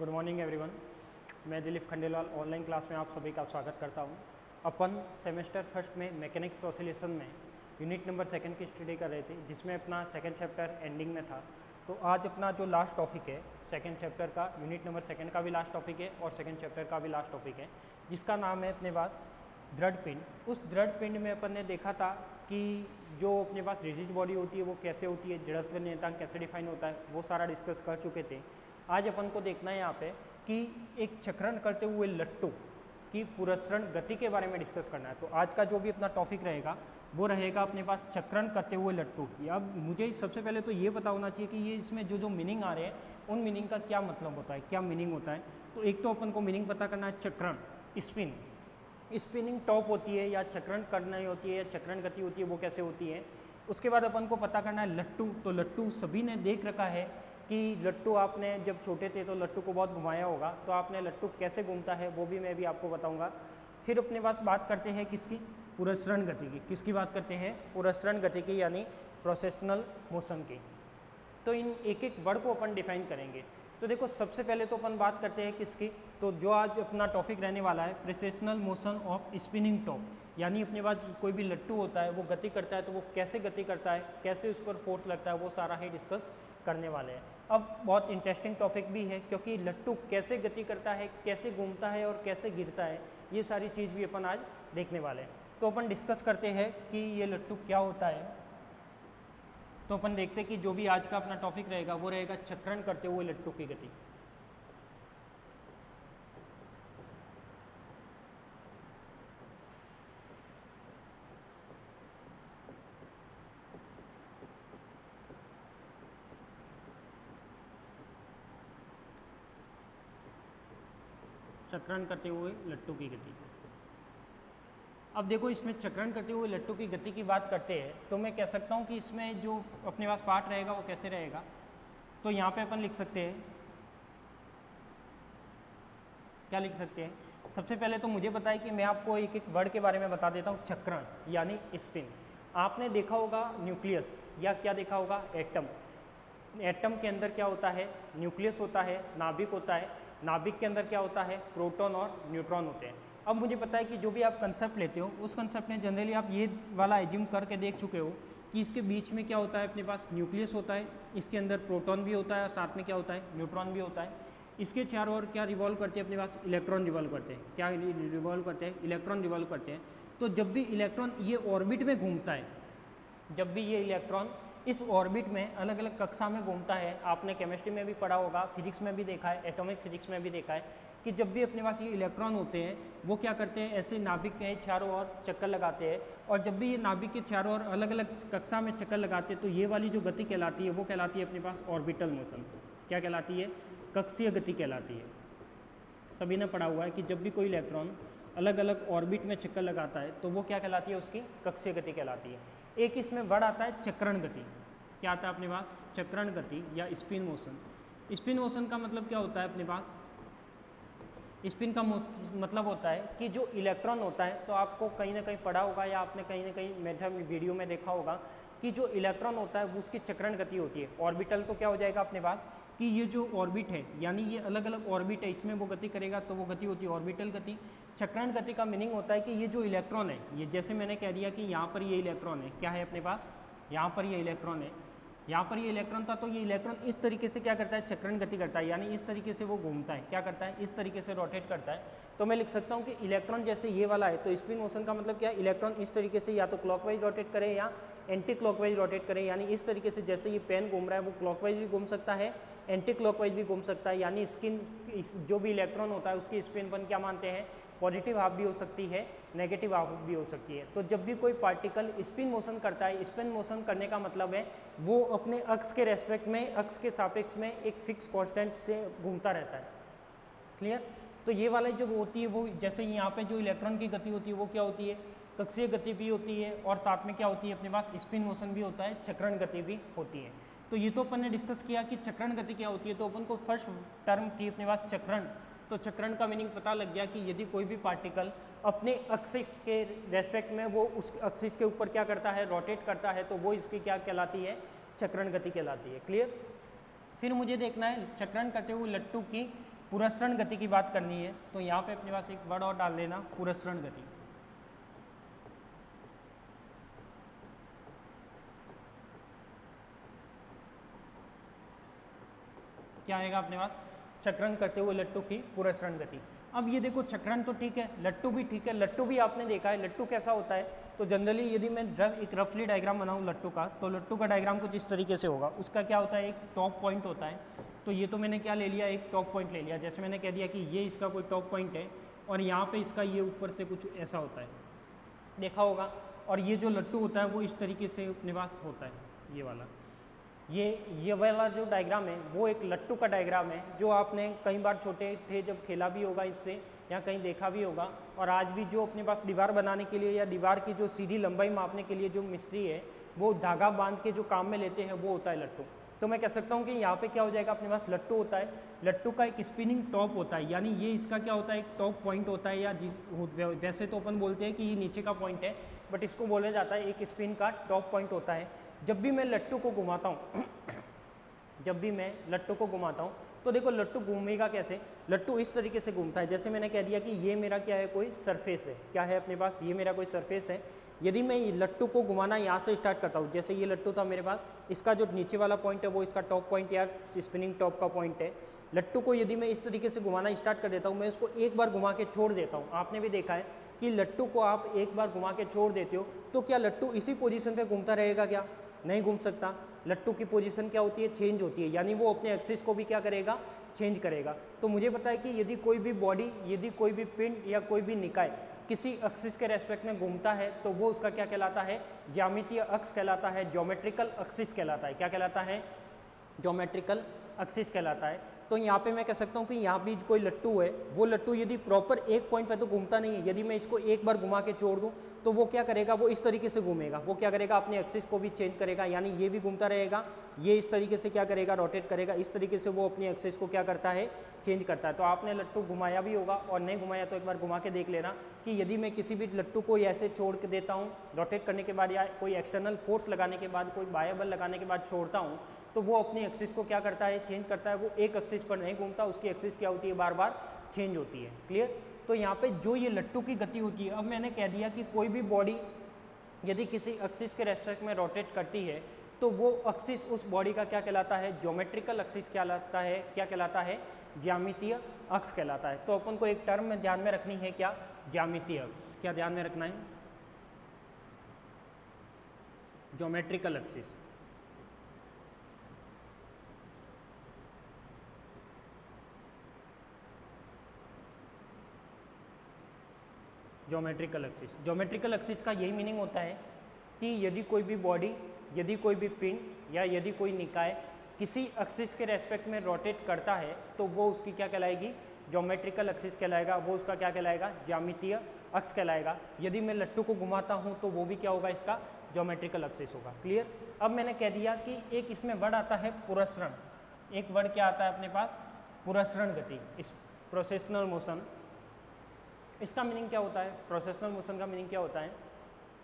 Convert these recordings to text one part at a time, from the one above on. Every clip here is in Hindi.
Good morning everyone. मैं दिलीप खंडेलवाल ऑनलाइन क्लास में आप सभी का स्वागत करता हूं। अपन सेमेस्टर फर्स्ट में मैकेनिक्स ऑसिलेशन में यूनिट नंबर सेकंड की स्टडी कर रहे थे, जिसमें अपना सेकंड चैप्टर एंडिंग में था। तो आज अपना जो लास्ट टॉपिक है सेकंड चैप्टर का, यूनिट नंबर सेकंड का भी लास्ट टॉपिक है और सेकंड चैप्टर का भी लास्ट टॉपिक है, जिसका नाम है अपने पास दृढ़ पिंड। उस दृढ़ पिंड में अपन ने देखा था कि जो अपने पास रिजिड बॉडी होती है वो कैसे होती है, जड़त्व नियतांक कैसे डिफाइन होता है, वो सारा डिस्कस कर चुके थे। आज अपन को देखना है यहाँ पे कि एक चक्रण करते हुए लट्टू की पुरस्रण गति के बारे में डिस्कस करना है। तो आज का जो भी अपना टॉपिक रहेगा वो रहेगा अपने पास चक्रण करते हुए लट्टू। अब मुझे सबसे पहले तो ये पता होना चाहिए कि ये इसमें जो मीनिंग आ रहे हैं उन मीनिंग का क्या मतलब होता है, क्या मीनिंग होता है। तो एक तो अपन को मीनिंग पता करना है चक्रण, स्पिन, स्पिनिंग टॉप होती है या चक्रण करना होती है या चक्रण गति होती है, वो कैसे होती है। उसके बाद अपन को पता करना है लट्टू। तो लट्टू सभी ने देख रखा है कि लट्टू आपने जब छोटे थे तो लट्टू को बहुत घुमाया होगा, तो आपने लट्टू कैसे घूमता है वो भी मैं भी आपको बताऊंगा। फिर अपने पास बात करते हैं किसकी, पुरस्रण गति की। किसकी बात करते हैं, पुरस्रण गति की, यानी प्रोसेशनल मोशन की। तो इन एक एक वर्ड को अपन डिफाइन करेंगे। तो देखो सबसे पहले तो अपन बात करते हैं किसकी, तो जो आज अपना टॉपिक रहने वाला है precessional motion of spinning top, यानी अपने पास कोई भी लट्टू होता है वो गति करता है तो वो कैसे गति करता है, कैसे उस पर फोर्स लगता है, वो सारा ही डिस्कस करने वाले हैं। अब बहुत इंटरेस्टिंग टॉपिक भी है, क्योंकि लट्टू कैसे गति करता है, कैसे घूमता है और कैसे गिरता है, ये सारी चीज़ भी अपन आज देखने वाले हैं। तो अपन डिस्कस करते हैं कि ये लट्टू क्या होता है। तो अपन देखते हैं कि जो भी आज का अपना टॉपिक रहेगा वो रहेगा चक्रण करते हुए लट्टू की गति। चक्रण करते हुए लट्टू की गति। अब देखो इसमें चक्रण करते हुए लट्टू की गति की बात करते हैं तो मैं कह सकता हूँ कि इसमें जो अपने पास पार्ट रहेगा वो कैसे रहेगा। तो यहाँ पे अपन लिख सकते हैं, क्या लिख सकते हैं, सबसे पहले तो मुझे पता है कि मैं आपको एक एक वर्ड के बारे में बता देता हूँ। चक्रण यानी स्पिन। आपने देखा होगा न्यूक्लियस, या क्या देखा होगा, एटम। एटम के अंदर क्या होता है, न्यूक्लियस होता है, नाभिक होता है। नाभिक के अंदर क्या होता है, प्रोटॉन और न्यूट्रॉन होते हैं। अब मुझे पता है कि जो भी आप कंसेप्ट लेते हो उस कंसेप्ट में जनरली आप ये वाला एज्यूम करके देख चुके हो कि इसके बीच में क्या होता है, अपने पास न्यूक्लियस होता है, इसके अंदर प्रोटॉन भी होता है और साथ में क्या होता है, न्यूट्रॉन भी होता है। इसके चारों ओर क्या रिवॉल्व करते हैं, अपने पास इलेक्ट्रॉन रिवॉल्व करते हैं। क्या रिवॉल्व करते हैं, इलेक्ट्रॉन रिवॉल्व करते हैं। तो जब भी इलेक्ट्रॉन ये ऑर्बिट में घूमता है, जब भी ये इलेक्ट्रॉन इस ऑर्बिट में अलग अलग कक्षा में घूमता है, आपने केमिस्ट्री में भी पढ़ा होगा, फिजिक्स में भी देखा है, एटॉमिक फिजिक्स में भी देखा है कि जब भी अपने पास ये इलेक्ट्रॉन होते हैं वो क्या करते हैं, ऐसे नाभिक के चारों ओर चक्कर लगाते हैं। और जब भी ये नाभिक के चारों ओर अलग अलग कक्षा में चक्कर लगाते हैं तो ये वाली जो गति कहलाती है वो कहलाती है अपने पास ऑर्बिटल मोशन। क्या कहलाती है, कक्षीय गति कहलाती है। सभी ने पढ़ा हुआ है कि जब भी कोई इलेक्ट्रॉन अलग अलग ऑर्बिट में चक्कर लगाता है तो वो क्या कहलाती है, उसकी कक्षीय गति कहलाती है। एक इसमें वर्ड आता है चक्रण गति। क्या आता है अपने पास, चक्रण गति या स्पिन मोशन। स्पिन मोशन का मतलब क्या होता है अपने पास, स्पिन का मतलब होता है कि जो इलेक्ट्रॉन होता है, तो आपको कहीं ना कहीं पढ़ा होगा या आपने कहीं ना कहीं मेथड वीडियो में देखा होगा कि जो इलेक्ट्रॉन होता है वो उसकी चक्रण गति होती है। ऑर्बिटल तो क्या हो जाएगा अपने पास कि ये जो ऑर्बिट है, यानी ये अलग अलग ऑर्बिट है, इसमें वो गति करेगा तो वो गति होती है ऑर्बिटल गति। चक्रण गति का मीनिंग होता है कि ये जो इलेक्ट्रॉन है, ये जैसे मैंने कह दिया कि यहाँ पर ये इलेक्ट्रॉन है, क्या है अपने पास, यहाँ पर ये इलेक्ट्रॉन है, यहाँ पर ये इलेक्ट्रॉन था, तो ये इलेक्ट्रॉन इस तरीके से क्या करता है, चक्रण गति करता है, यानी इस तरीके से वो घूमता है, क्या करता है, इस तरीके से रोटेट करता है। तो मैं लिख सकता हूँ कि इलेक्ट्रॉन जैसे ये वाला है, तो स्पिन मोशन का मतलब क्या, इलेक्ट्रॉन इस तरीके से या तो क्लॉकवाइज रोटेट करे या एंटी क्लॉकवाइज रोटेट करे। यानी इस तरीके से जैसे ये पेन घूम रहा है वो क्लॉकवाइज भी घूम सकता है, एंटी क्लॉकवाइज भी घूम सकता है। यानी स्किन जो भी इलेक्ट्रॉन होता है उसकी स्पिन अपन क्या मानते हैं, पॉजिटिव हाफ भी हो सकती है, नेगेटिव हाफ भी हो सकती है। तो जब भी कोई पार्टिकल स्पिन मोशन करता है, स्पिन मोशन करने का मतलब है वो अपने अक्ष के रेस्पेक्ट में, अक्ष के सापेक्ष में एक फिक्स कांस्टेंट से घूमता रहता है। क्लियर। तो ये वाला जो होती है वो, जैसे यहाँ पे जो इलेक्ट्रॉन की गति होती है वो क्या होती है, कक्षीय गति भी होती है, और साथ में क्या होती है अपने पास, स्पिन मोशन भी होता है, चक्रण गति भी होती है। तो ये तो अपन ने डिस्कस किया कि चक्रण गति क्या होती है। तो अपन को फर्स्ट टर्म की अपने पास चक्रण, तो चक्रण का मीनिंग पता लग गया कि यदि कोई भी पार्टिकल अपने एक्सिस के रेस्पेक्ट में वो उस एक्सिस के ऊपर क्या करता है, रोटेट करता है, तो वो इसकी क्या कहलाती है, चक्रण गति कहलाती है। क्लियर। फिर मुझे देखना है चक्रण करते हुए लट्टू की पुरस्रण गति की बात करनी है तो यहाँ पे अपने पास एक वर्ड और डाल लेना, पुरस्रण गति। क्या आएगा अपने पास? चक्रण करते हुए लट्टू की पुरस्रण गति। अब ये देखो चक्रण तो ठीक है, लट्टू भी ठीक है। लट्टू भी आपने देखा है, लट्टू कैसा होता है, तो जनरली यदि मैं एक रफली डायग्राम बनाऊं लट्टू का, तो लट्टू का डायग्राम कुछ इस तरीके से होगा। उसका क्या होता है, एक टॉप पॉइंट होता है। तो ये तो मैंने क्या ले लिया, एक टॉप पॉइंट ले लिया। जैसे मैंने कह दिया कि ये इसका कोई टॉप पॉइंट है और यहाँ पे इसका ये ऊपर से कुछ ऐसा होता है, देखा होगा। और ये जो लट्टू होता है वो इस तरीके से अपने पास होता है, ये वाला। ये वाला जो डायग्राम है वो एक लट्टू का डायग्राम है, जो आपने कई बार छोटे थे जब खेला भी होगा इससे, या कहीं देखा भी होगा। और आज भी जो अपने पास दीवार बनाने के लिए या दीवार की जो सीधी लंबाई मापने के लिए जो मिस्त्री है वो धागा बांध के जो काम में लेते हैं वो होता है लट्टू। तो मैं कह सकता हूँ कि यहाँ पे क्या हो जाएगा, अपने पास लट्टू होता है। लट्टू का एक स्पिनिंग टॉप होता है, यानी ये इसका क्या होता है, एक टॉप पॉइंट होता है। या वैसे तो अपन बोलते हैं कि ये नीचे का पॉइंट है, बट इसको बोला जाता है एक स्पिन का टॉप पॉइंट होता है। जब भी मैं लट्टू को घुमाता हूँ जब भी मैं लट्टू को घुमाता हूँ तो देखो लट्टू घूमेगा कैसे, लट्टू इस तरीके से घूमता है। जैसे मैंने कह दिया कि ये मेरा क्या है, कोई सरफेस है। क्या है अपने पास, ये मेरा कोई सरफेस है। यदि मैं लट्टू को घुमाना यहाँ से स्टार्ट करता हूँ, जैसे ये लट्टू था मेरे पास, इसका जो नीचे वाला पॉइंट है वो इसका टॉप पॉइंट या स्पिनिंग टॉप का पॉइंट है। लट्टू को यदि मैं इस तरीके से घुमाना स्टार्ट कर देता हूँ, मैं इसको एक बार घुमा के छोड़ देता हूँ। आपने भी देखा है कि लट्टू को आप एक बार घुमा के छोड़ देते हो तो क्या लट्टू इसी पोजीशन पे घूमता रहेगा? क्या नहीं घूम सकता। लट्टू की पोजीशन क्या होती है, चेंज होती है, यानी वो अपने एक्सिस को भी क्या करेगा, चेंज करेगा। तो मुझे पता है कि यदि कोई भी बॉडी, यदि कोई भी पिंड या कोई भी निकाय किसी एक्सिस के रेस्पेक्ट में घूमता है तो वो उसका क्या कहलाता है, ज्यामितीय अक्ष कहलाता है, ज्योमेट्रिकल एक्सिस कहलाता है। क्या कहलाता है, ज्योमेट्रिकल एक्सिस कहलाता है। तो यहाँ पे मैं कह सकता हूँ कि यहाँ भी कोई लट्टू है, वो लट्टू यदि प्रॉपर एक पॉइंट पे तो घूमता नहीं है। यदि मैं इसको एक बार घुमा के छोड़ दूँ तो वो क्या करेगा, वो इस तरीके से घूमेगा। वो क्या करेगा, अपने एक्सिस को भी चेंज करेगा, यानी ये भी घूमता रहेगा, ये इस तरीके से क्या करेगा, रोटेट करेगा। इस तरीके से वो अपनी एक्सिस को क्या करता है, चेंज करता है। तो आपने लट्टू घुमाया भी होगा और नहीं घुमाया तो एक बार घुमा के देख लेना कि यदि मैं किसी भी लट्टू को ऐसे छोड़ के देता हूँ, रोटेट करने के बाद या कोई एक्सटर्नल फोर्स लगाने के बाद, कोई बाह्य बल लगाने के बाद छोड़ता हूँ, तो वो अपनी एक्सिस को क्या करता है, चेंज करता है। वो एक एक्सिस पर नहीं घूमता, उसकी एक्सिस क्या होती है, बार बार चेंज होती है। क्लियर। तो यहाँ पे जो ये लट्टू की गति होती है, अब मैंने कह दिया कि कोई भी बॉडी यदि किसी एक्सिस के रेस्पेक्ट में रोटेट करती है तो वो एक्सिस उस बॉडी का क्या कहलाता है, ज्योमेट्रिकल एक्सिस कहलाता है। क्या कहलाता है, ज्यामितीय अक्ष कहलाता है। तो अपन को एक टर्म में ध्यान में रखनी है, क्या, ज्यामितीय अक्ष। क्या ध्यान में रखना है, geometrical axis. Geometrical axis, geometrical axis का यही मीनिंग होता है कि यदि कोई भी बॉडी, यदि कोई भी पिंड या यदि कोई निकाय किसी एक्सिस के रेस्पेक्ट में रोटेट करता है तो वो उसकी क्या कहलाएगी, ज्योमेट्रिकल एक्सिस कहलाएगा। वो उसका क्या कहलाएगा, ज्यामितीय अक्ष कहलाएगा। यदि मैं लट्टू को घुमाता हूँ तो वो भी क्या होगा, इसका ज्योमेट्रिकल एक्सिस होगा। क्लियर। अब मैंने कह दिया कि एक इसमें वर्ड आता है पुरस्रण। एक वर्ड क्या आता है अपने पास, पुरस्रण गति, इस प्रोसेशनल मोशन। इसका मीनिंग क्या होता है, प्रोसेशनल मोशन का मीनिंग क्या होता है,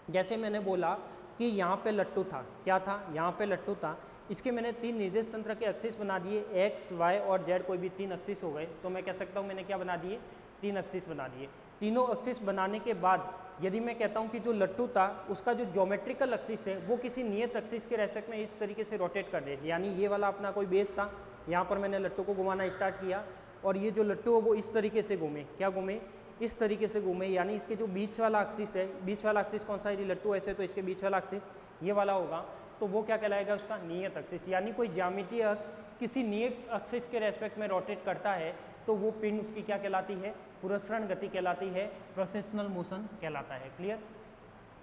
जैसे मैंने बोला कि यहाँ पे लट्टू था, क्या था, यहाँ पे लट्टू था, इसके मैंने 3 निर्देश तंत्र के एक्सिस बना दिए, एक्स, वाई और जेड, कोई भी 3 एक्सिस हो गए। तो मैं कह सकता हूँ मैंने क्या बना दिए, 3 एक्सिस बना दिए। तीनों एक्सिस बनाने के बाद यदि मैं कहता हूँ कि जो लट्टू था उसका जो ज्योमेट्रिकल एक्सिस है वो किसी नियत एक्सिस के रेस्पेक्ट में इस तरीके से रोटेट कर दे, यानी ये वाला अपना कोई बेस था, यहाँ पर मैंने लट्टू को घुमाना स्टार्ट किया और ये जो लट्टू है वो इस तरीके से घूमे, क्या घूमे, इस तरीके से घूमे, यानी इसके जो बीच वाला एक्सिस है, बीच वाला एक्सिस कौन सा है, लट्टू ऐसे तो इसके बीच वाला एक्सिस ये वाला होगा, तो वो क्या कहलाएगा, उसका नियत एक्सिस। यानी कोई ज्यामितीय अक्ष किसी नियत एक्सिस के रेस्पेक्ट में रोटेट करता है तो वो पिंड उसकी क्या कहलाती है, पुरस्रण गति कहलाती है, प्रोसेशनल मोशन कहलाता है। क्लियर।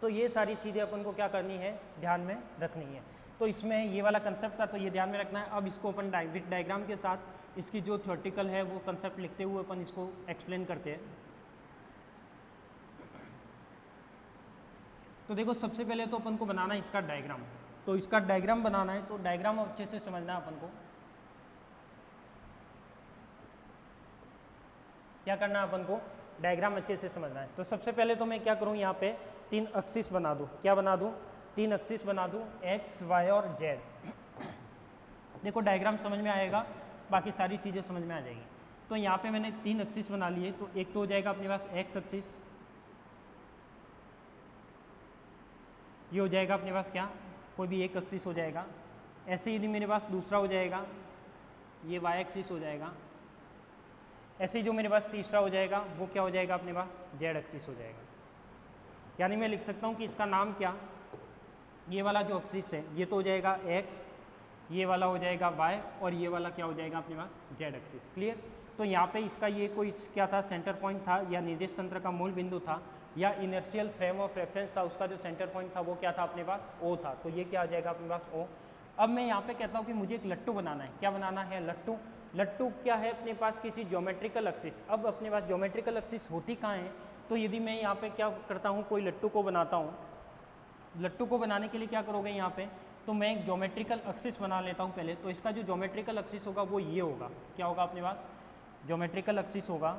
तो ये सारी चीज़ें अपन को क्या करनी है, ध्यान में रखनी है। तो इसमें ये वाला कंसेप्ट था तो ये ध्यान में रखना है। अब इसको अपन विद डायग्राम के साथ इसकी जो थ्योरेटिकल है वो कंसेप्ट लिखते हुए अपन इसको एक्सप्लेन करते हैं। तो देखो सबसे पहले तो अपन को बनाना है इसका डायग्राम। तो इसका डायग्राम बनाना है तो डायग्राम अच्छे से समझना है अपन को। क्या करना है अपन को, डायग्राम अच्छे से समझना है। तो सबसे पहले तो मैं क्या करूं, यहाँ पे 3 एक्सिस बना दूं। क्या बना दूं, 3 एक्सिस बना दूं, एक्स, वाई और जेड। देखो डायग्राम समझ में आएगा, बाकी सारी चीज़ें समझ में आ जाएगी। तो यहाँ पे मैंने 3 एक्सिस बना लिए, तो एक तो हो जाएगा अपने पास एक्स एक्सिस, ये हो जाएगा अपने पास क्या, कोई भी एक एक्सिस हो जाएगा। ऐसे यदि मेरे पास दूसरा हो जाएगा ये वाई एक्सिस हो जाएगा। ऐसे ही जो मेरे पास तीसरा हो जाएगा वो क्या हो जाएगा अपने पास, जेड एक्सिस हो जाएगा। यानी मैं लिख सकता हूँ कि इसका नाम क्या, ये वाला जो एक्सिस है ये तो हो जाएगा एक्स, ये वाला हो जाएगा वाई, और ये वाला क्या हो जाएगा अपने पास, जेड एक्सिस। क्लियर। तो यहाँ पे इसका ये कोई क्या था, सेंटर पॉइंट था, या निर्देश तंत्र का मूल बिंदु था, या इनर्शियल फ्रेम ऑफ रेफरेंस था, उसका जो सेंटर पॉइंट था वो क्या था अपने पास, ओ था। तो ये क्या आ जाएगा अपने पास, ओ। अब मैं यहाँ पे कहता हूँ कि मुझे एक लट्टू बनाना है। क्या बनाना है, लट्टू। लट्टू क्या है अपने पास, किसी ज्योमेट्रिकल एक्सिस। अब अपने पास ज्योमेट्रिकल एक्सिस होती कहाँ है, तो यदि मैं यहाँ पे क्या करता हूँ, कोई लट्टू को बनाता हूँ, लट्टू को बनाने के लिए क्या करोगे यहाँ पे, तो मैं एक ज्योमेट्रिकल एक्सिस बना लेता हूँ पहले। तो इसका जो ज्योमेट्रिकल एक्सिस होगा वो ये होगा, क्या होगा अपने पास, ज्योमेट्रिकल एक्सिस होगा।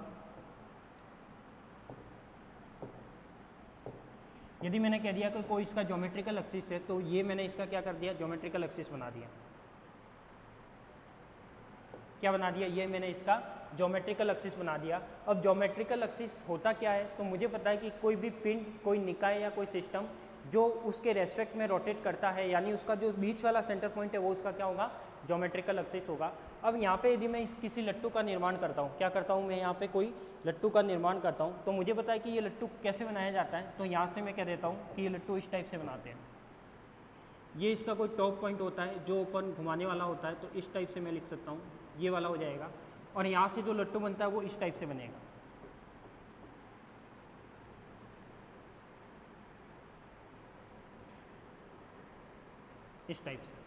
यदि मैंने कह दिया कि कोई इसका ज्योमेट्रिकल एक्सिस है, तो ये मैंने इसका क्या कर दिया, ज्योमेट्रिकल एक्सिस बना दिया। क्या बना दिया, ये मैंने इसका ज्योमेट्रिकल एक्सिस बना दिया। अब ज्योमेट्रिकल एक्सिस होता क्या है, तो मुझे पता है कि कोई भी पिंड, कोई निकाय या कोई सिस्टम जो उसके रेस्पेक्ट में रोटेट करता है, यानी उसका जो बीच वाला सेंटर पॉइंट है वो उसका क्या होगा, ज्योमेट्रिकल एक्सिस होगा। अब यहाँ पे यदि मैं इस किसी लट्टू का निर्माण करता हूँ, क्या करता हूँ मैं यहाँ पे कोई लट्टू का निर्माण करता हूँ, तो मुझे पता है कि ये लट्टू कैसे बनाया जाता है। तो यहाँ से मैं कह देता हूँ कि ये लट्टू इस टाइप से बनाते हैं। ये इसका कोई टॉप पॉइंट होता है जो ओपन घुमाने वाला होता है, तो इस टाइप से मैं लिख सकता हूँ, ये वाला हो जाएगा। और यहाँ से जो लट्टू बनता है वो इस टाइप से बनेगा, इस टाइप से।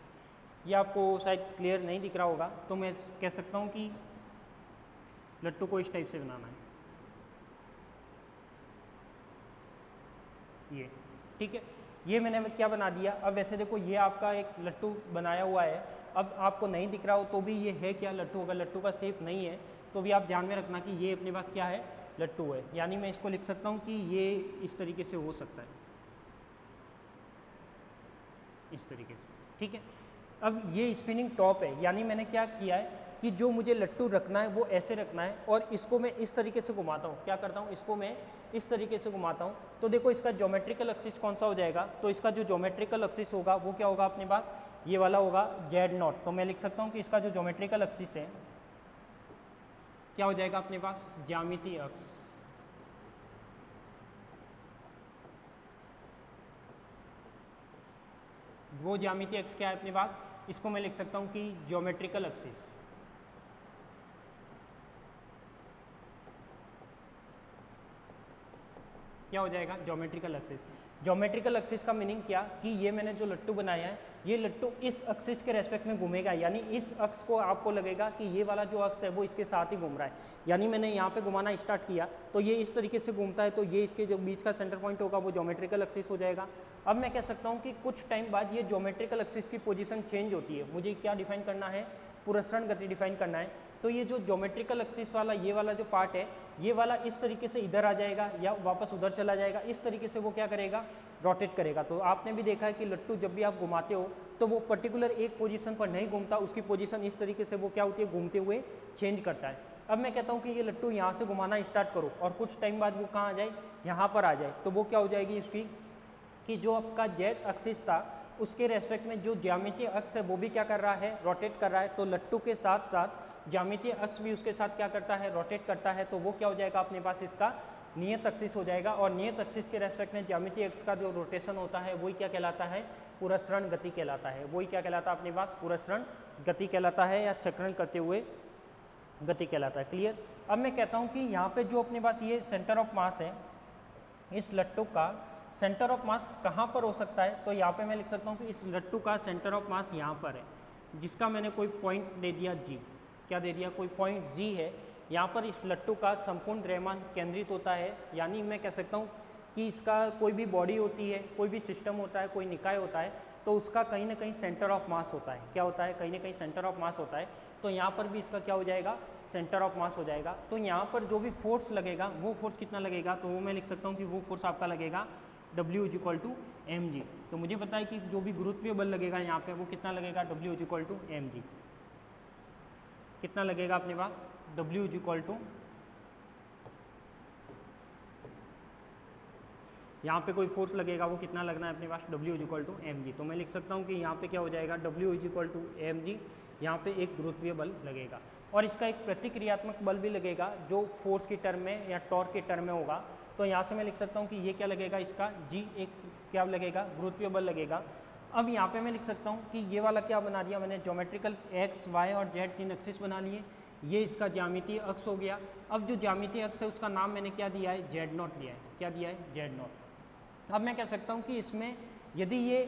ये आपको शायद क्लियर नहीं दिख रहा होगा, तो मैं कह सकता हूँ कि लट्टू को इस टाइप से बनाना है, ये ठीक है। ये मैंने क्या बना दिया। अब वैसे देखो ये आपका एक लट्टू बनाया हुआ है, अब आपको नहीं दिख रहा हो तो भी ये है क्या, लट्टू। अगर लट्टू का शेप नहीं है तो भी आप ध्यान में रखना कि ये अपने पास क्या है, लट्टू है। यानी मैं इसको लिख सकता हूँ कि ये इस तरीके से हो सकता है, इस तरीके से, ठीक है। अब ये स्पिनिंग टॉप है, यानी मैंने क्या किया है कि जो मुझे लट्टू रखना है वो ऐसे रखना है, और इसको मैं इस तरीके से घुमाता हूँ। क्या करता हूँ, इसको मैं इस तरीके से घुमाता हूँ। तो देखो इसका ज्योमेट्रिकल एक्सिस कौन सा हो जाएगा, तो इसका जो ज्योमेट्रिकल एक्सिस होगा वो क्या होगा अपने पास, ये वाला होगा, जेड नॉट। तो मैं लिख सकता हूँ कि इसका जो ज्योमेट्रिकल एक्सिस है क्या हो जाएगा अपने पास, ज्यामितीय अक्ष। वो ज्यामितीय अक्ष क्या है अपने पास, इसको मैं लिख सकता हूँ कि ज्योमेट्रिकल एक्सिस। क्या हो जाएगा, ज्योमेट्रिकल एक्सिस। ज्योमेट्रिकल एक्सिस का मीनिंग क्या, कि ये मैंने जो लट्टू बनाया है ये लट्टू इस एक्सिस के रेस्पेक्ट में घूमेगा, यानी इस अक्ष को आपको लगेगा कि ये वाला जो अक्ष है वो इसके साथ ही घूम रहा है। यानी मैंने यहाँ पे घुमाना स्टार्ट किया तो ये इस तरीके से घूमता है, तो ये इसके जो बीच का सेंटर पॉइंट होगा वो ज्योमेट्रिकल एक्सिस हो जाएगा। अब मैं कह सकता हूँ कि कुछ टाइम बाद ये ज्योमेट्रिकल एक्सिस की पोजीशन चेंज होती है। मुझे क्या डिफाइन करना है, पुरस्रण गति डिफाइन करना है। तो ये जो ज्योमेट्रिकल एक्सिस वाला ये वाला जो पार्ट है, ये वाला इस तरीके से इधर आ जाएगा या वापस उधर चला जाएगा, इस तरीके से वो क्या करेगा, रोटेट करेगा। तो आपने भी देखा है कि लट्टू जब भी आप घुमाते हो तो वो पर्टिकुलर एक पोजीशन पर नहीं घूमता, उसकी पोजीशन इस तरीके से वो क्या होती है, घूमते हुए चेंज करता है। अब मैं कहता हूँ कि ये लट्टू यहाँ से घुमाना स्टार्ट करो और कुछ टाइम बाद वो कहाँ आ जाए, यहाँ पर आ जाए, तो वो क्या हो जाएगी इसकी, कि जो आपका जेड एक्सिस था उसके रेस्पेक्ट में जो ज्यामितीय अक्ष है वो भी क्या कर रहा है, रोटेट कर रहा है। तो लट्टू के साथ साथ ज्यामितीय अक्ष भी उसके साथ क्या करता है, रोटेट करता है। तो वो क्या हो जाएगा अपने पास, इसका नियत एक्सिस हो जाएगा। और नियत एक्सिस के रेस्पेक्ट में ज्यामितीय अक्ष का जो रोटेशन होता है वही क्या कहलाता है, पुरस्रण गति कहलाता है। वही क्या कहलाता है अपने पास, पुरस्रण गति कहलाता है, या चक्रण करते हुए गति कहलाता है। क्लियर। अब मैं कहता हूँ कि यहाँ पे जो अपने पास ये सेंटर ऑफ मास है, इस लट्टू का सेंटर ऑफ मास कहाँ पर हो सकता है, तो यहाँ पे मैं लिख सकता हूँ कि इस लट्टू का सेंटर ऑफ मास यहाँ पर है, जिसका मैंने कोई पॉइंट दे दिया जी। क्या दे दिया, कोई पॉइंट जी है। यहाँ पर इस लट्टू का संपूर्ण द्रव्यमान केंद्रित होता है। यानी मैं कह सकता हूँ कि इसका कोई भी बॉडी होती है, कोई भी सिस्टम होता है, कोई निकाय होता है, तो उसका कहीं ना कहीं सेंटर ऑफ मास होता है। क्या होता है, कहीं ना कहीं सेंटर ऑफ मास होता है। तो यहाँ पर भी इसका क्या हो जाएगा, सेंटर ऑफ मास हो जाएगा। तो यहाँ पर जो भी फोर्स लगेगा वो फोर्स कितना लगेगा, तो वो मैं लिख सकता हूँ कि वो फोर्स आपका लगेगा W = mg। तो मुझे पता है कि जो भी गुरुत्वीय बल लगेगा यहाँ पे वो कितना लगेगा, W = mg। कितना लगेगा अपने पास, W इज इक्वल टू, यहाँ पे कोई फोर्स लगेगा वो कितना लगना है अपने पास, W is equal to mg। तो मैं लिख सकता हूँ कि यहाँ पे क्या हो जाएगा, W is equal to mg, यहाँ पे एक गुरुत्वीय बल लगेगा और इसका एक प्रतिक्रियात्मक बल भी लगेगा जो फोर्स की टर्म में या टॉर्क के टर्म में होगा। तो यहाँ से मैं लिख सकता हूँ कि ये क्या लगेगा, इसका G एक क्या लगेगा, गुरुत्वीय बल लगेगा। अब यहाँ पे मैं लिख सकता हूँ कि ये वाला क्या बना दिया मैंने, ज्योमेट्रिकल x, y और z 3 एक्सिस बना लिए, ये इसका ज्यामितीय अक्ष हो गया। अब जो ज्यामितीय अक्ष है उसका नाम मैंने क्या दिया है, Z0 दिया है। क्या दिया है, Z0। अब मैं कह सकता हूँ कि इसमें यदि ये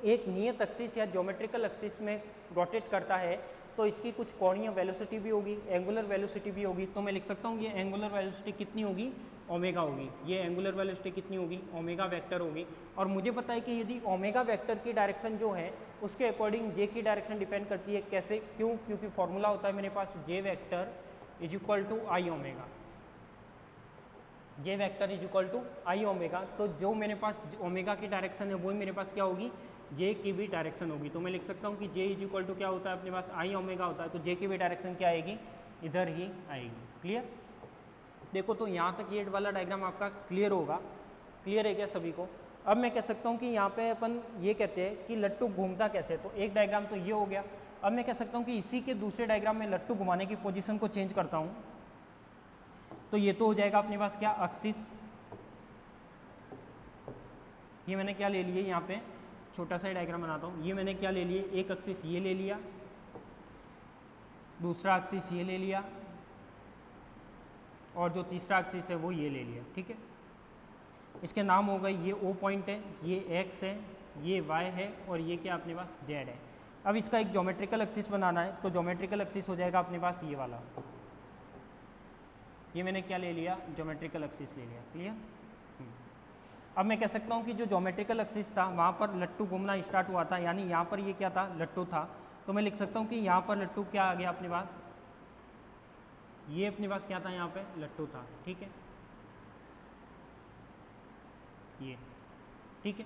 एक नियत एक्सिस या ज्योमेट्रिकल एक्सिस में रोटेट करता है तो इसकी कुछ कोणीय वेलोसिटी भी होगी, एंगुलर वेलोसिटी भी होगी। तो मैं लिख सकता हूँ ये एंगुलर वेलोसिटी कितनी होगी, ओमेगा होगी। ये एंगुलर वेलोसिटी कितनी होगी, ओमेगा वेक्टर होगी। और मुझे पता है कि यदि ओमेगा वेक्टर की डायरेक्शन जो है उसके अकॉर्डिंग जे की डायरेक्शन डिपेंड करती है। कैसे, क्यों, क्योंकि फॉर्मूला होता है मेरे पास J vector is equal to I omega, J vector is equal to I omega. तो जो मेरे पास ओमेगा की डायरेक्शन है वही मेरे पास क्या होगी, जे की भी डायरेक्शन होगी। तो मैं लिख सकता हूँ कि जे इज इक्वल टू क्या होता है अपने पास, आई ओमेगा होता है। तो जे की भी डायरेक्शन क्या आएगी, इधर ही आएगी। क्लियर, देखो तो यहाँ तक ये वाला डायग्राम आपका क्लियर होगा। क्लियर है क्या सभी को। अब मैं कह सकता हूँ कि यहाँ पे अपन ये कहते हैं कि लट्टू घूमता कैसे, तो एक डायग्राम तो ये हो गया। अब मैं कह सकता हूँ कि इसी के दूसरे डायग्राम में लट्टू घुमाने की पोजीशन को चेंज करता हूँ। तो ये तो हो जाएगा अपने पास क्या, एक्सिस। ये मैंने क्या ले लिए, यहाँ पे छोटा सा डायग्राम बनाता हूँ। ये मैंने क्या ले लिए, एक एक्सिस ये ले लिया, दूसरा एक्सिस ये ले लिया और जो तीसरा एक्सिस है वो ये ले लिया। ठीक है, इसके नाम हो गए, ये O पॉइंट है, ये X है, ये Y है और ये क्या अपने पास Z है। अब इसका एक ज्योमेट्रिकल एक्सिस बनाना है, तो ज्योमेट्रिकल एक्सिस हो जाएगा अपने पास ये वाला। ये मैंने क्या ले लिया, ज्योमेट्रिकल एक्सिस ले लिया। क्लियर। अब मैं कह सकता हूँ कि जो ज्योमेट्रिकल एक्सिस था वहाँ पर लट्टू घूमना स्टार्ट हुआ था, यानी यहाँ पर ये क्या था, लट्टू था। तो मैं लिख सकता हूँ कि यहाँ पर लट्टू क्या आ गया अपने पास, ये अपने पास क्या था, यहाँ पे लट्टू था। ठीक है, ये ठीक है।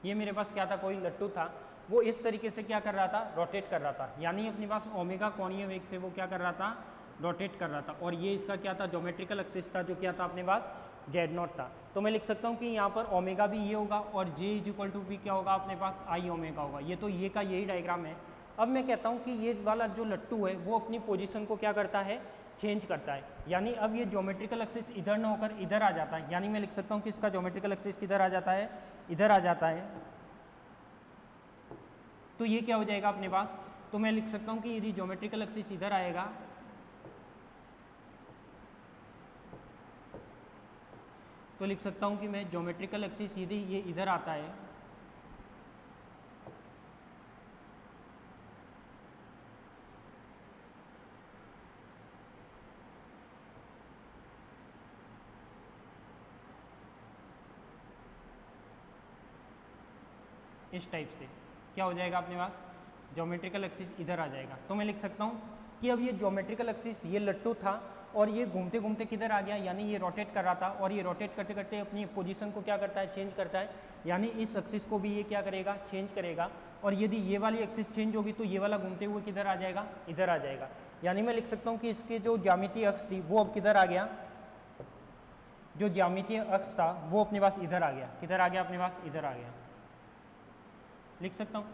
ये मेरे पास क्या था, कोई लट्टू था, वो इस तरीके से क्या कर रहा था, रोटेट कर रहा था। यानी अपने पास ओमेगा कोणीय वेग से वो क्या कर रहा था, रोटेट कर रहा था। और ये इसका क्या था, ज्योमेट्रिकल एक्सिस था, जो क्या था अपने पास Z0 था। तो मैं लिख सकता हूँ कि यहाँ पर ओमेगा भी ये होगा और J इज इक्वल टू भी क्या होगा अपने पास, आई ओमेगा होगा। ये तो ये का यही डायग्राम है। अब मैं कहता हूँ कि ये वाला जो लट्टू है वो अपनी पोजीशन को क्या करता है, चेंज करता है। यानी अब ये ज्योमेट्रिकल एक्सिस इधर ना होकर इधर आ जाता है। यानी मैं लिख सकता हूँ कि इसका ज्योमेट्रिकल एक्सिस किधर आ जाता है, इधर आ जाता है। तो ये क्या हो जाएगा अपने पास, तो मैं लिख सकता हूँ कि यदि ज्योमेट्रिकल एक्सिस इधर आएगा तो लिख सकता हूँ कि मैं ज्योमेट्रिकल एक्सिस यदि ये इधर आता है इस टाइप से, क्या हो जाएगा अपने पास, ज्योमेट्रिकल एक्सिस इधर आ जाएगा। तो मैं लिख सकता हूँ कि अब ये ज्योमेट्रिकल एक्सिस ये लट्टू था और ये घूमते घूमते किधर आ गया, यानी ये रोटेट कर रहा था और ये रोटेट करते करते अपनी पोजीशन को क्या करता है, चेंज करता है। यानी इस एक्सिस को भी ये क्या करेगा, चेंज करेगा। और यदि ये वाली एक्सिस चेंज होगी तो ये वाला घूमते हुए किधर आ जाएगा, इधर आ जाएगा। यानी मैं लिख सकता हूँ कि इसके जो ज्यामितीय अक्ष थी वो अब किधर आ गया, जो ज्यामितीय अक्ष था वो अपने पास इधर आ गया। किधर आ गया अपने पास, इधर आ गया। लिख सकता हूँ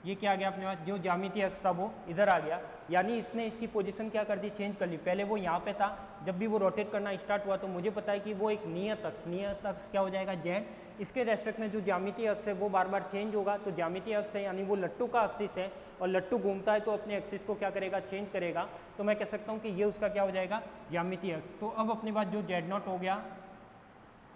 ये क्या आ गया अपने पास, जो ज्यामितीय अक्ष था वो इधर आ गया। यानी इसने इसकी पोजीशन क्या कर दी, चेंज कर ली। पहले वो यहाँ पे था, जब भी वो रोटेट करना स्टार्ट हुआ तो मुझे पता है कि वो एक नियत अक्ष क्या हो जाएगा, Z। इसके रेस्पेक्ट में जो ज्यामितीय अक्ष है वो बार बार चेंज होगा। तो ज्यामितीय अक्ष है यानी वो लट्टू का एक्सिस है और लट्टू घूमता है तो अपने एक्सिस को क्या करेगा, चेंज करेगा। तो मैं कह सकता हूँ कि ये उसका क्या हो जाएगा, ज्यामितीय अक्ष। तो अब अपने पास जो Z0 हो गया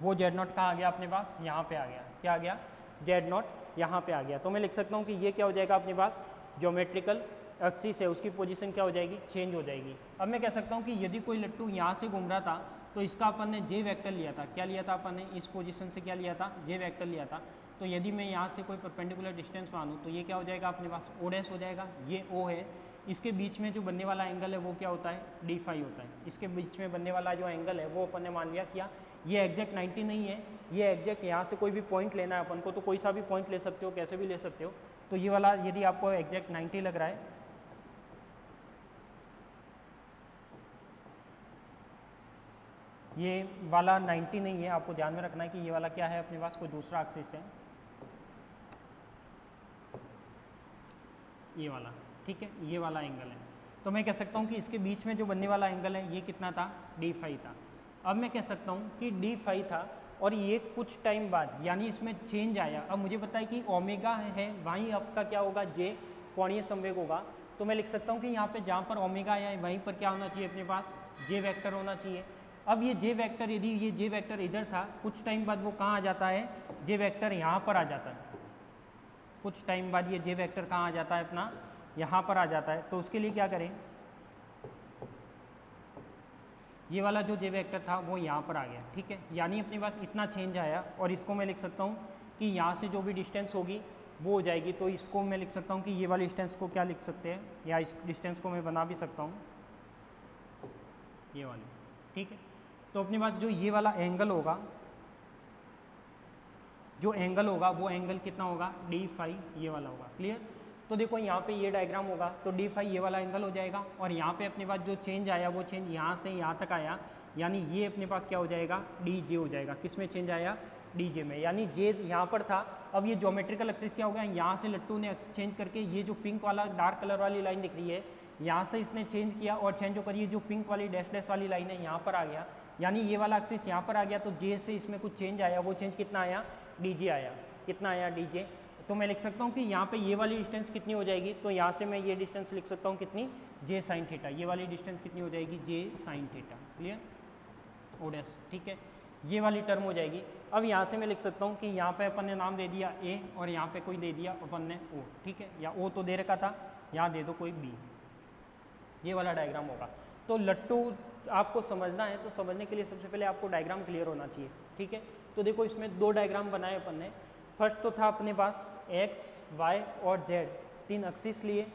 वो Z0 कहाँ आ गया अपने पास, यहाँ पे आ गया। क्या आ गया, Z0 यहाँ पे आ गया। तो मैं लिख सकता हूँ कि ये क्या हो जाएगा अपने पास, ज्योमेट्रिकल एक्सिस है उसकी पोजीशन क्या हो जाएगी, चेंज हो जाएगी। अब मैं कह सकता हूँ कि यदि कोई लट्टू यहाँ से घूम रहा था तो इसका अपन ने J वेक्टर लिया था। क्या लिया था अपन ने, इस पोजीशन से क्या लिया था, J वेक्टर लिया था। तो यदि मैं यहाँ से कोई परपेंडिकुलर डिस्टेंस मानूँ तो ये क्या हो जाएगा अपने पास, O' हो जाएगा। ये O है, इसके बीच में जो बनने वाला एंगल है वो क्या होता है, डी फाई होता है। इसके बीच में बनने वाला जो एंगल है वो अपन ने मान लिया क्या, ये एग्जैक्ट 90 नहीं है, ये एग्जैक्ट यहाँ से कोई भी पॉइंट लेना है अपन को, तो कोई सा भी पॉइंट ले सकते हो, कैसे भी ले सकते हो। तो ये वाला यदि आपको एग्जैक्ट 90 लग रहा है, ये वाला 90 नहीं है, आपको ध्यान में रखना है कि ये वाला क्या है अपने पास, कोई दूसरा एक्सिस है, ये वाला, ठीक है, ये वाला एंगल है। तो मैं कह सकता हूँ कि इसके बीच में जो बनने वाला एंगल है ये कितना था, डी फाई था। अब मैं कह सकता हूँ कि डी फाई था और ये कुछ टाइम बाद यानी इसमें चेंज आया। अब मुझे पता है कि ओमेगा है वहीं आपका क्या होगा, जे कोणीय संवेग होगा। तो मैं लिख सकता हूँ कि यहाँ पे जहाँ पर ओमेगा आया है वहीं पर क्या होना चाहिए अपने पास, जे वेक्टर होना चाहिए। अब ये जे वेक्टर, यदि ये जे वेक्टर इधर था, कुछ टाइम बाद वो कहाँ आ जाता है, जे वेक्टर यहाँ पर आ जाता है। कुछ टाइम बाद ये जे वेक्टर कहाँ आ जाता है अपना, यहाँ पर आ जाता है। तो उसके लिए क्या करें, ये वाला जो जे वेक्टर था वो यहाँ पर आ गया, ठीक है, यानी अपने पास इतना चेंज आया। और इसको मैं लिख सकता हूँ कि यहाँ से जो भी डिस्टेंस होगी वो हो जाएगी। तो इसको मैं लिख सकता हूँ कि ये वाली डिस्टेंस को क्या लिख सकते हैं, या इस डिस्टेंस को मैं बना भी सकता हूँ ये वाली, ठीक है। तो अपने पास जो ये वाला एंगल होगा, जो एंगल होगा वो एंगल कितना होगा, डी फाई ये वाला होगा। क्लियर। तो देखो यहाँ पे ये डायग्राम होगा तो डी फाई ये वाला एंगल हो जाएगा, और यहाँ पे अपने पास जो चेंज आया वो चेंज यहाँ से यहाँ तक आया, यानी ये अपने पास क्या हो जाएगा, डी जे हो जाएगा। किस में चेंज आया, डी जे में, यानी जे यहाँ पर था। अब ये ज्योमेट्रिकल एक्सिस क्या हो गया, यहाँ से लट्टू ने एक्सचेंज करके ये जो पिंक वाला डार्क कलर वाली लाइन दिख रही है, यहाँ से इसने चेंज किया और चेंज होकर ये जो पिंक वाली डैश डैश वाली लाइन है यहाँ पर आ गया, यानी ये वाला एक्सिस यहाँ पर आ गया। तो जे से इसमें कुछ चेंज आया, वो चेंज कितना आया, डी जे आया। कितना आया, डी जे। तो मैं लिख सकता हूँ कि यहाँ पे ये वाली डिस्टेंस कितनी हो जाएगी, तो यहाँ से मैं ये डिस्टेंस लिख सकता हूँ कितनी, जे साइन थीटा। ये वाली डिस्टेंस कितनी हो जाएगी, J sine theta. Clear, O dash, ठीक है, ये वाली टर्म हो जाएगी। अब यहाँ से मैं लिख सकता हूँ कि यहाँ पे अपन ने नाम दे दिया ए और यहाँ पे कोई दे दिया अपन ने ओ, ठीक है, या ओ तो दे रखा था, यहाँ दे दो कोई बी। ये वाला डायग्राम होगा। तो लट्टू आपको समझना है, तो समझने के लिए सबसे पहले आपको डायग्राम क्लियर होना चाहिए, ठीक है। तो देखो इसमें दो डायग्राम बनाए अपन ने। फर्स्ट तो था अपने पास एक्स, वाई और जेड, तीन एक्सिस लिए।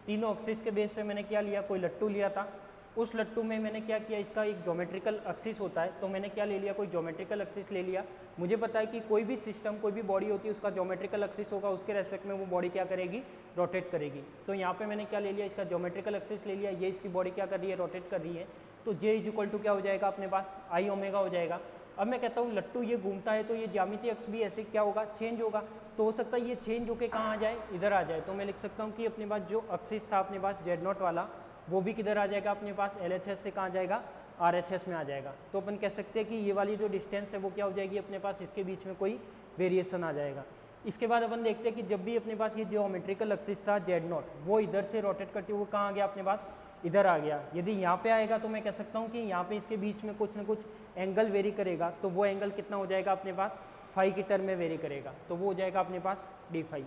तीनों एक्सिस के बेस पे मैंने क्या लिया, कोई लट्टू लिया था। उस लट्टू में मैंने क्या किया, इसका एक ज्योमेट्रिकल एक्सिस होता है, तो मैंने क्या ले लिया, कोई ज्योमेट्रिकल एक्सिस ले लिया। मुझे पता है कि कोई भी सिस्टम, कोई भी बॉडी होती है, उसका ज्योमेट्रिकल एक्सिस होगा, उसके रेस्पेक्ट में वो बॉडी क्या करेगी, रोटेट करेगी। तो यहाँ पे मैंने क्या ले लिया, इसका ज्योमेट्रिकल एक्सिस ले लिया, ये इसकी बॉडी क्या कर रही है, रोटेट कर रही है। तो जे इज इक्वल टू क्या हो जाएगा अपने पास, आई ओमेगा हो जाएगा। अब मैं कहता हूँ लट्टू ये घूमता है तो ये ज्यामितीय अक्ष भी ऐसे क्या होगा, चेंज होगा। तो हो सकता है ये चेंज होकर कहाँ आ जाए, इधर आ जाए। तो मैं लिख सकता हूँ कि अपने पास जो एक्सिस था अपने पास जेड नॉट वाला, वो भी किधर आ जाएगा अपने पास, एल एच एस से कहाँ जाएगा, आर एच एस में आ जाएगा। तो अपन कह सकते हैं कि ये वाली जो डिस्टेंस है वो क्या हो जाएगी अपने पास, इसके बीच में कोई वेरिएशन आ जाएगा। इसके बाद अपन देखते हैं कि जब भी अपने पास ये ज्योमेट्रिकल एक्सिस था जेड नॉट, वो इधर से रोटेट करते हुए कहाँ आ गया अपने पास, इधर आ गया। यदि यहाँ पे आएगा तो मैं कह सकता हूँ कि यहाँ पे इसके बीच में कुछ ना कुछ एंगल वेरी करेगा, तो वो एंगल कितना हो जाएगा अपने पास, फाई की टर्म में वेरी करेगा, तो वो हो जाएगा अपने पास डी फाई।